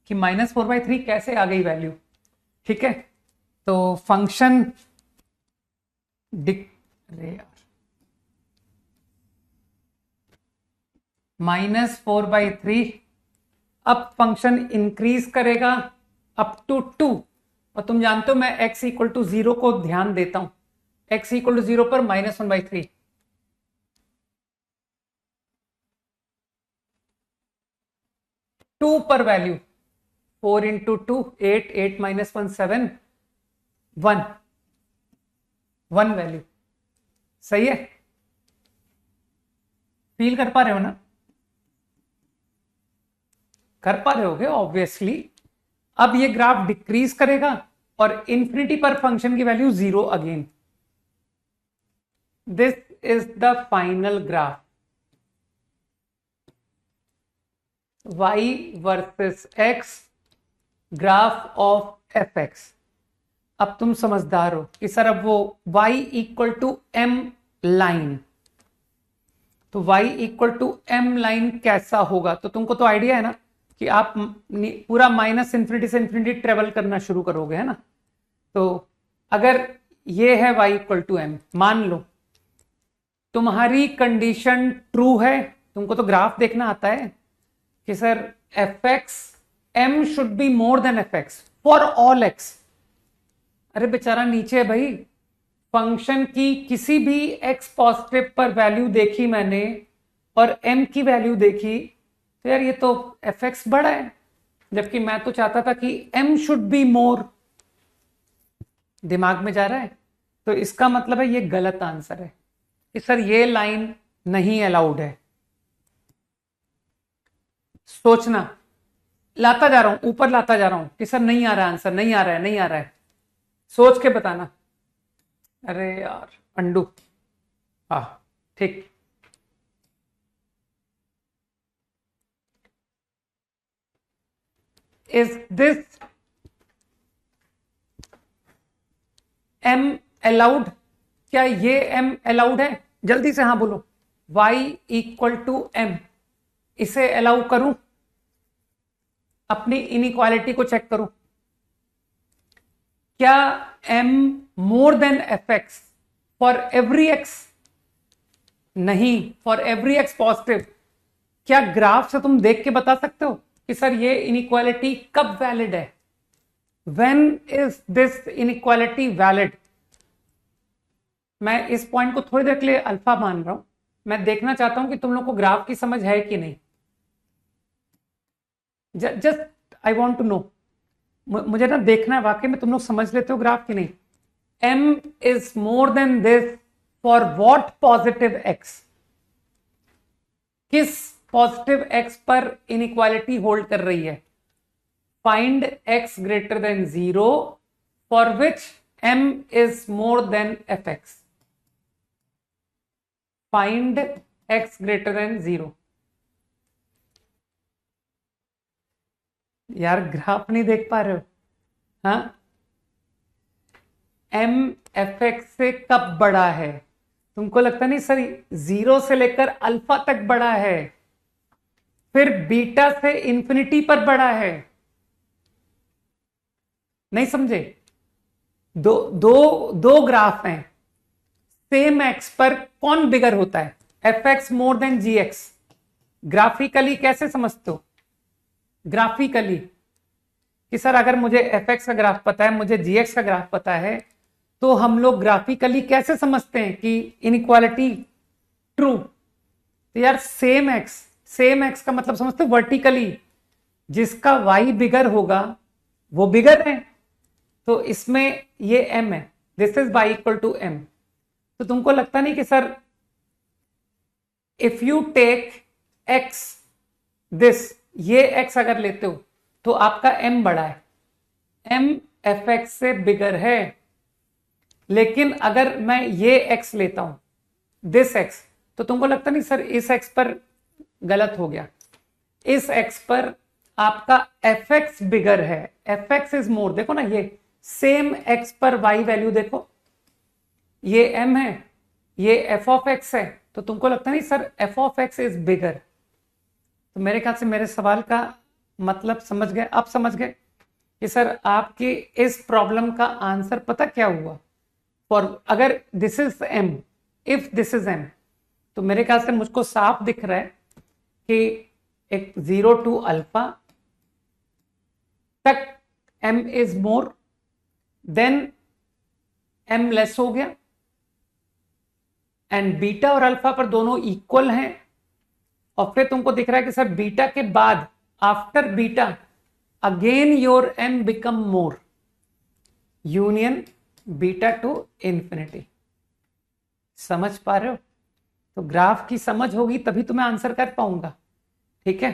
कि -4/3 कैसे आ गई वैल्यू, ठीक है। तो फंक्शन -4/3, अब फंक्शन इंक्रीज करेगा अप टू 2, और तुम जानते हो मैं x = 0 को ध्यान देता हूं। x = 0 पर -1/3, 2 पर वैल्यू 4 × 2 8, 8 - 1 7, 1 वैल्यू, सही है। फील कर पा रहे हो ना? कर पा रहे होगे ऑब्वियसली। अब ये ग्राफ डिक्रीज करेगा और इंफिनिटी पर फंक्शन की value 0 again. This is the final graph, y versus x, graph of fx। अब तुम समझदार हो कि सर अब वो y = m लाइन, तो y = m लाइन कैसा होगा? तो तुमको तो आइडिया है ना कि आप पूरा -∞ से इन्फिनिटी ट्रेवल करना शुरू करोगे, है ना। तो अगर ये है y = m, मान लो तुम्हारी कंडीशन ट्रू है, तुमको तो ग्राफ देखना आता है कि sir fx m should be more than fx for all x। अरे बेचारा नीचे है भाई, फंक्शन की किसी भी x पॉजिटिव पर वैल्यू देखी मैंने और m की वैल्यू देखी, तो यार ये तो fx बड़ा है, जबकि मैं तो चाहता था कि m शुड बी मोर। दिमाग में जा रहा है? तो इसका मतलब है ये गलत आंसर है कि सर ये लाइन नहीं अलाउड है। सोचना, लाता जा रहा हूं, ऊपर लाता जा रहा हूं कि सर नहीं आ रहा आंसर, नहीं आ रहा है, नहीं आ रहा है, सोच के बताना। अरे यार अंडू, हाँ ठीक। Is this m allowed? क्या ये m अलाउड है? जल्दी से हाँ बोलो। y = m, इसे अलाउ करूं? अपनी इनइक्वालिटी को चेक करूं, क्या m more than fx for every x? नहीं, फॉर एवरी x पॉजिटिव। क्या ग्राफ से तुम देख के बता सकते हो कि सर ये इनइक्वालिटी कब वैलिड है? When is this inequality valid? मैं इस पॉइंट को थोड़ी देर के लिए अल्फा मान रहा हूं, मैं देखना चाहता हूं कि तुम लोग को ग्राफ की समझ है कि नहीं। Just I want to know, मुझे ना देखना है वाकई में तुम लोग समझ लेते हो ग्राफ की नहीं। m is more than this for what positive x? किस पॉजिटिव x पर इनइक्वालिटी होल्ड कर रही है? Find x greater than 0 for which m is more than fx। Find x greater than 0। यार ग्राफ नहीं देख पा रहे हो? हाँ, एम एफ एक्स से कब बड़ा है? तुमको लगता नहीं सर, 0 से लेकर अल्फा तक बड़ा है, फिर बीटा से इंफिनिटी पर बड़ा है। नहीं समझे? दो दो दो ग्राफ हैं, सेम एक्स पर कौन बिगर होता है? एफ एक्स मोर देन जी एक्स। ग्राफिकली कैसे समझते हो? ग्राफिकली कि सर अगर मुझे एफ एक्स का ग्राफ पता है, मुझे जी एक्स का ग्राफ पता है, तो हम लोग ग्राफिकली कैसे समझते हैं कि इनइक्वालिटी ट्रू? तो यार सेम एक्स का मतलब समझते हो वर्टिकली, जिसका y बिगर होगा वो बिगर है। तो इसमें ये m है, this is y equal to m। तो तुमको लगता नहीं कि sir if you take x this, ये x अगर लेते हो तो आपका m बड़ा है, m एफ एक्स से बिगर है। लेकिन अगर मैं ये x लेता हूं, दिस x, तो तुमको लगता नहीं सर इस x पर गलत हो गया? इस x पर आपका एफ एक्स बिगर है, एफ एक्स इज मोर। देखो ना, ये सेम x पर y वैल्यू देखो, ये m है, ये एफ ऑफ एक्स है, तो तुमको लगता नहीं sir F of x is bigger? तो मेरे ख्याल से मेरे सवाल का मतलब समझ गए। अब समझ गए कि सर आपकी इस प्रॉब्लम का आंसर पता क्या हुआ? फॉर अगर this is m, if this is m, तो मेरे ख्याल से मुझको साफ दिख रहा है कि एक 0 टू अल्फा तक m is more than m less हो गया, एंड बीटा और अल्फा पर दोनों इक्वल हैं। और फिर तुमको दिख रहा है कि सर बीटा के बाद, after beta again your m become more, union beta two infinity. समझ पा रहे हो? तो ग्राफ की समझ होगी तभी तो मैं आंसर कर पाऊंगा। ठीक है,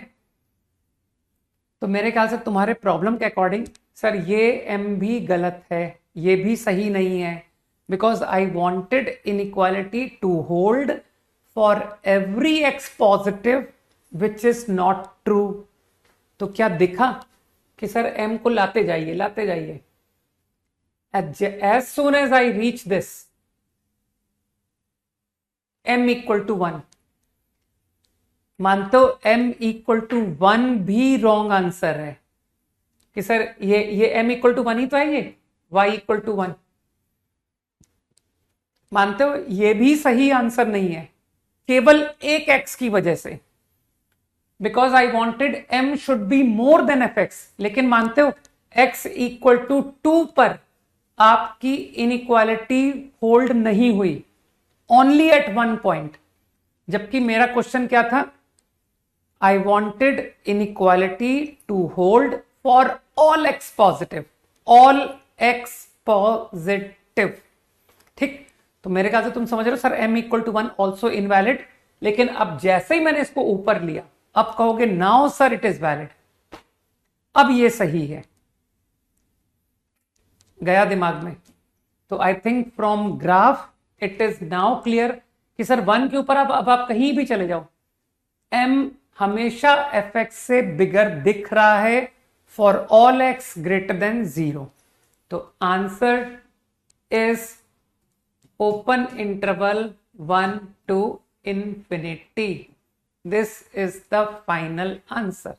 तो मेरे ख्याल से तुम्हारे प्रॉब्लम के अकॉर्डिंग सर ये m भी गलत है, ये भी सही नहीं है, because I wanted inequality to hold for every x positive which is not true. तो क्या दिखा कि सर m को लाते जाइए, लाते जाइए, as soon as I reach this m equal to 1, मानते हो m इक्वल टू 1 भी रॉन्ग आंसर है कि सर ये m इक्वल टू 1 ही तो है, ये y इक्वल टू 1, मानते हो ये भी सही आंसर नहीं है, केवल एक x की वजह से, because I wanted m should be more than F x. लेकिन मानते हो x इक्वल टू 2 पर आपकी इनइक्वालिटी होल्ड नहीं हुई, ओनली एट 1 पॉइंट। जबकि मेरा क्वेश्चन क्या था? I wanted inequality to hold for all x positive, all x positive. ठीक, तो मेरे ख्याल से तुम समझ रहे हो sir m equal to 1 also invalid. लेकिन अब जैसे ही मैंने इसको ऊपर लिया, अब कहोगे now sir it is valid, अब ये सही है, गया दिमाग में? तो I think from graph it is now clear कि सर 1 के ऊपर अब आप कहीं भी चले जाओ, m हमेशा एफ एक्स से बिगर दिख रहा है for all x greater than 0। तो answer is open interval 1 to infinity. This is the final answer.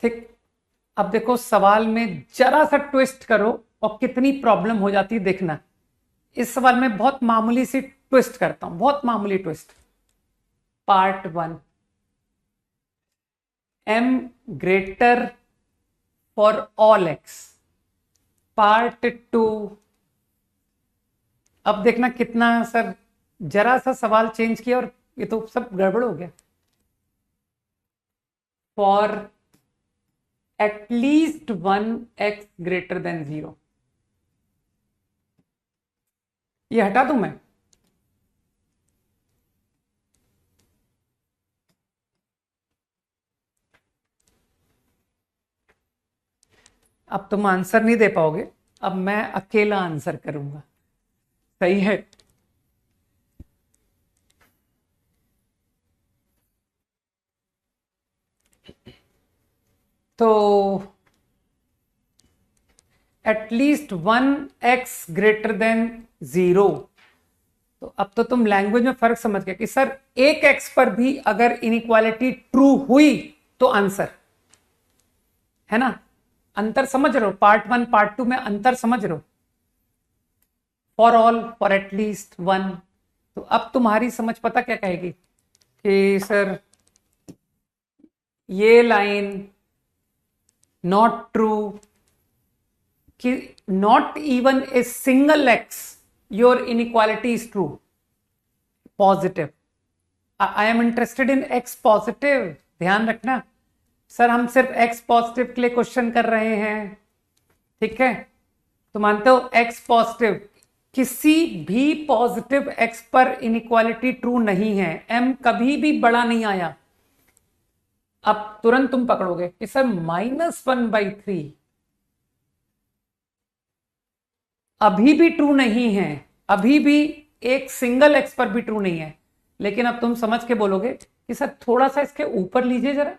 ठीक, अब देखो सवाल में जरा सा ट्विस्ट करो और कितनी प्रॉब्लम हो जाती है देखना। इस सवाल में बहुत मामूली सी ट्विस्ट करता हूं, बहुत मामूली twist. Part 1, m greater for all x। Part 2, अब देखना कितना सर, जरा सा सवाल चेंज किया और ये तो सब गड़बड़ हो गया। For at least 1x greater than 0, ये हटा दूं मैं? अब तुम आंसर नहीं दे पाओगे, अब मैं अकेला आंसर करूंगा, सही है? तो एटलीस्ट 1x ग्रेटर देन 0। तो अब तो तुम लैंग्वेज में फर्क समझ गए कि सर एक x पर भी अगर इनइक्वालिटी ट्रू हुई तो आंसर है ना। अंतर समझ रहे हो, पार्ट 1 पार्ट 2 में अंतर समझ रहे हो। For all, for at least 1। तो अब तुम्हारी समझ पता क्या कहेगी कि सर ये लाइन नॉट ट्रू, कि not even a single x your inequality is true. Positive, I am interested in x positive, ध्यान रखना सर हम सिर्फ एक्स पॉजिटिव के लिए क्वेश्चन कर रहे हैं, ठीक है। तो मानते हो एक्स पॉजिटिव, किसी भी पॉजिटिव एक्स पर इनइक्वालिटी ट्रू नहीं है, एम कभी भी बड़ा नहीं आया। अब तुरंत तुम पकड़ोगे कि सर -1/3 अभी भी ट्रू नहीं है, अभी भी एक सिंगल एक्स पर भी ट्रू नहीं है। लेकिन अब तुम समझ के बोलोगे कि सर थोड़ा सा इसके ऊपर लीजिए जरा,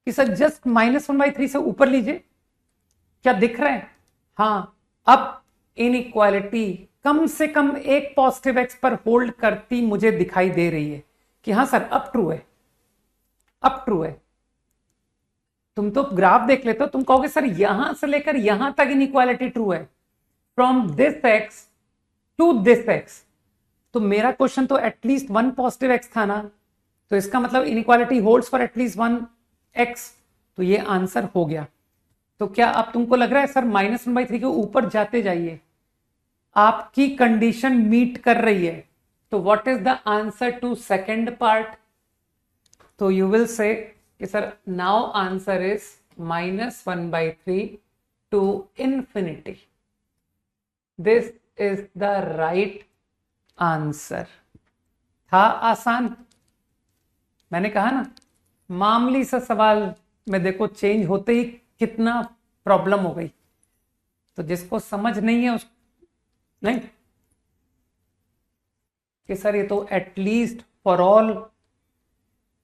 कि सर जस्ट -1/3 से ऊपर लीजिए, क्या दिख रहा है? हाँ, अब इनइक्वालिटी कम से कम एक पॉजिटिव एक्स पर होल्ड करती मुझे दिखाई दे रही है कि हाँ सर अब ट्रू है, अब ट्रू है। तुम तो ग्राफ देख लेते हो, तुम कहोगे सर यहां से लेकर यहां तक इनइक्वालिटी ट्रू है, from this x to this x. तो मेरा क्वेश्चन तो एटलीस्ट 1 पॉजिटिव एक्स था ना, तो इसका मतलब inequality holds for at least 1 x, तो ये आंसर हो गया। तो क्या अब तुमको लग रहा है सर -1/3 के ऊपर जाते जाइए आपकी कंडीशन मीट कर रही है, तो what is the answer to second part? तो यू विल से कि sir now answer is -1/3 to infinity. This is the right answer. था आसान? मैंने कहा ना, मामूली सा सवाल में देखो चेंज होते ही कितना प्रॉब्लम हो गई। तो जिसको समझ नहीं है उस नहीं कि सर ये तो एटलीस्ट फॉर ऑल,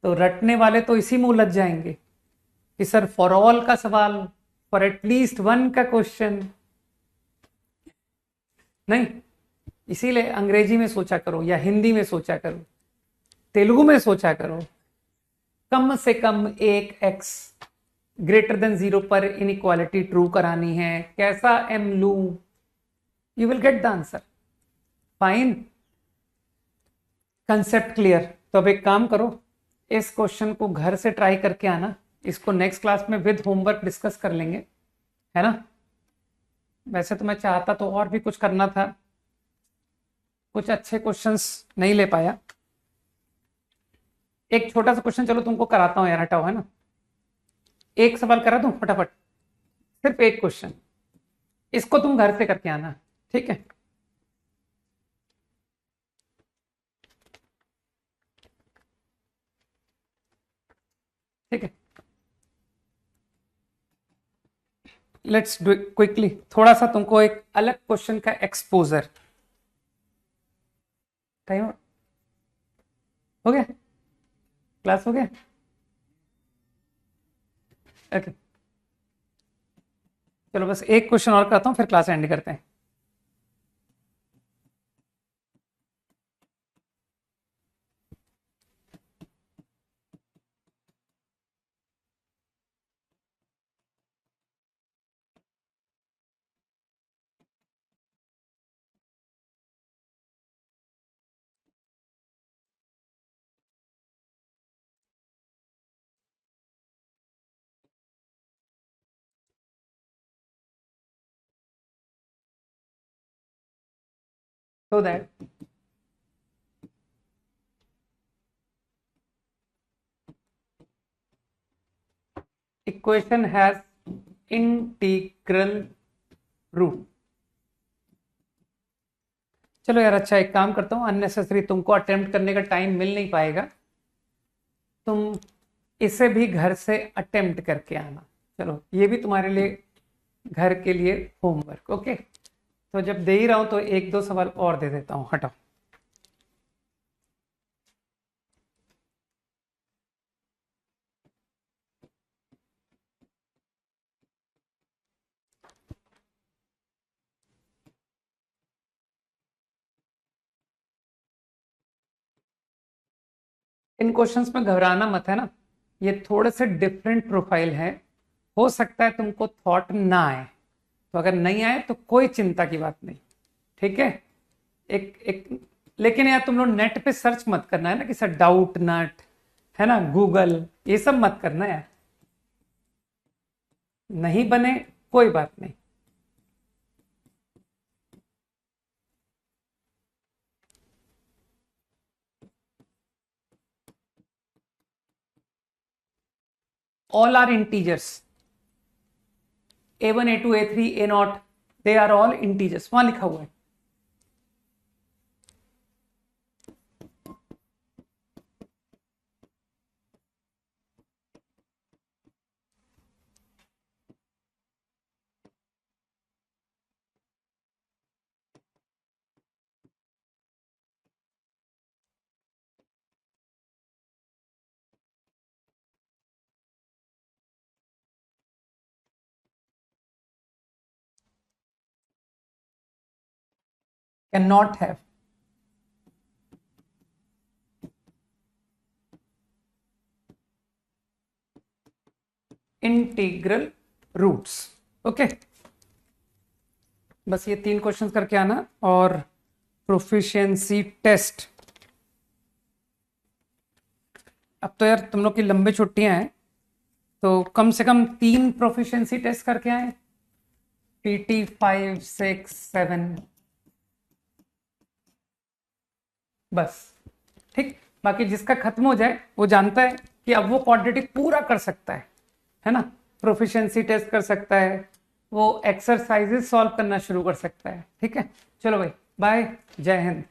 तो रटने वाले तो इसी में उलझ जाएंगे कि सर फॉर ऑल का सवाल, फॉर एटलीस्ट 1 का क्वेश्चन नहीं। इसीलिए अंग्रेजी में सोचा करो या हिंदी में सोचा करो, तेलुगु में सोचा करो। कम से कम एक एक्स ग्रेटर देन 0 पर इनइक्वालिटी ट्रू करानी है, कैसा एम लू, you will get the answer. Fine, concept clear. तो अब एक काम करो, इस क्वेश्चन को घर से ट्राई करके आना, इसको नेक्स्ट क्लास में विद होमवर्क डिस्कस कर लेंगे, है ना। वैसे तो मैं चाहता तो और भी कुछ करना था, कुछ अच्छे क्वेश्चंस नहीं ले पाया। एक छोटा सा क्वेश्चन चलो तुमको कराता हूं यार, हटाओ, है ना। एक सवाल करा दूं फटाफट, सिर्फ एक क्वेश्चन, इसको तुम घर से करके आना, ठीक है। ठीक है, लेट्स डू इट क्विकली। थोड़ा सा तुमको एक अलग क्वेश्चन का एक्सपोजर। टाइम हो गया, क्लास हो गया, ओके। चलो बस एक क्वेश्चन और करता हूं, फिर क्लास एंड करते हैं। so that equation has integral root। चलो यार, अच्छा एक काम करता हूँ, अननेसेसरी तुमको अटेम्प्ट करने का टाइम मिल नहीं पाएगा, तुम इसे भी घर से अटेम्प्ट करके आना। चलो ये भी तुम्हारे लिए घर के लिए होमवर्क, ओके। तो जब दे ही रहा हूं तो एक दो सवाल और दे देता हूं, हटाओ। इन क्वेश्चंस में घबराना मत है ना, ये थोड़े से डिफरेंट प्रोफाइल है, हो सकता है तुमको थॉट ना आए, तो अगर नहीं आए तो कोई चिंता की बात नहीं, ठीक है। एक एक लेकिन यार तुम लोग नेट पे सर्च मत करना है ना कि सर डाउट नट है ना, गूगल ये सब मत करना यार, नहीं बने कोई बात नहीं। All are integers, A1 A2 A3 A0, they are all integers, वहां लिखा हुआ है। Can not have, integral roots, okay. बस ये 3 क्वेश्चंस करके आना, और प्रोफिशिएंसी टेस्ट। अब तो यार तुम लोग की लंबी छुट्टियां हैं, तो कम से कम 3 प्रोफिशिएंसी टेस्ट करके आए, PT 5 6 7, बस, ठीक। बाकी जिसका खत्म हो जाए वो जानता है कि अब वो क्वाड्रेटिक पूरा कर सकता है ना, प्रोफिशिएंसी टेस्ट कर सकता है, वो एक्सरसाइजेस सॉल्व करना शुरू कर सकता है, ठीक है। चलो भाई, बाय, जय हिंद।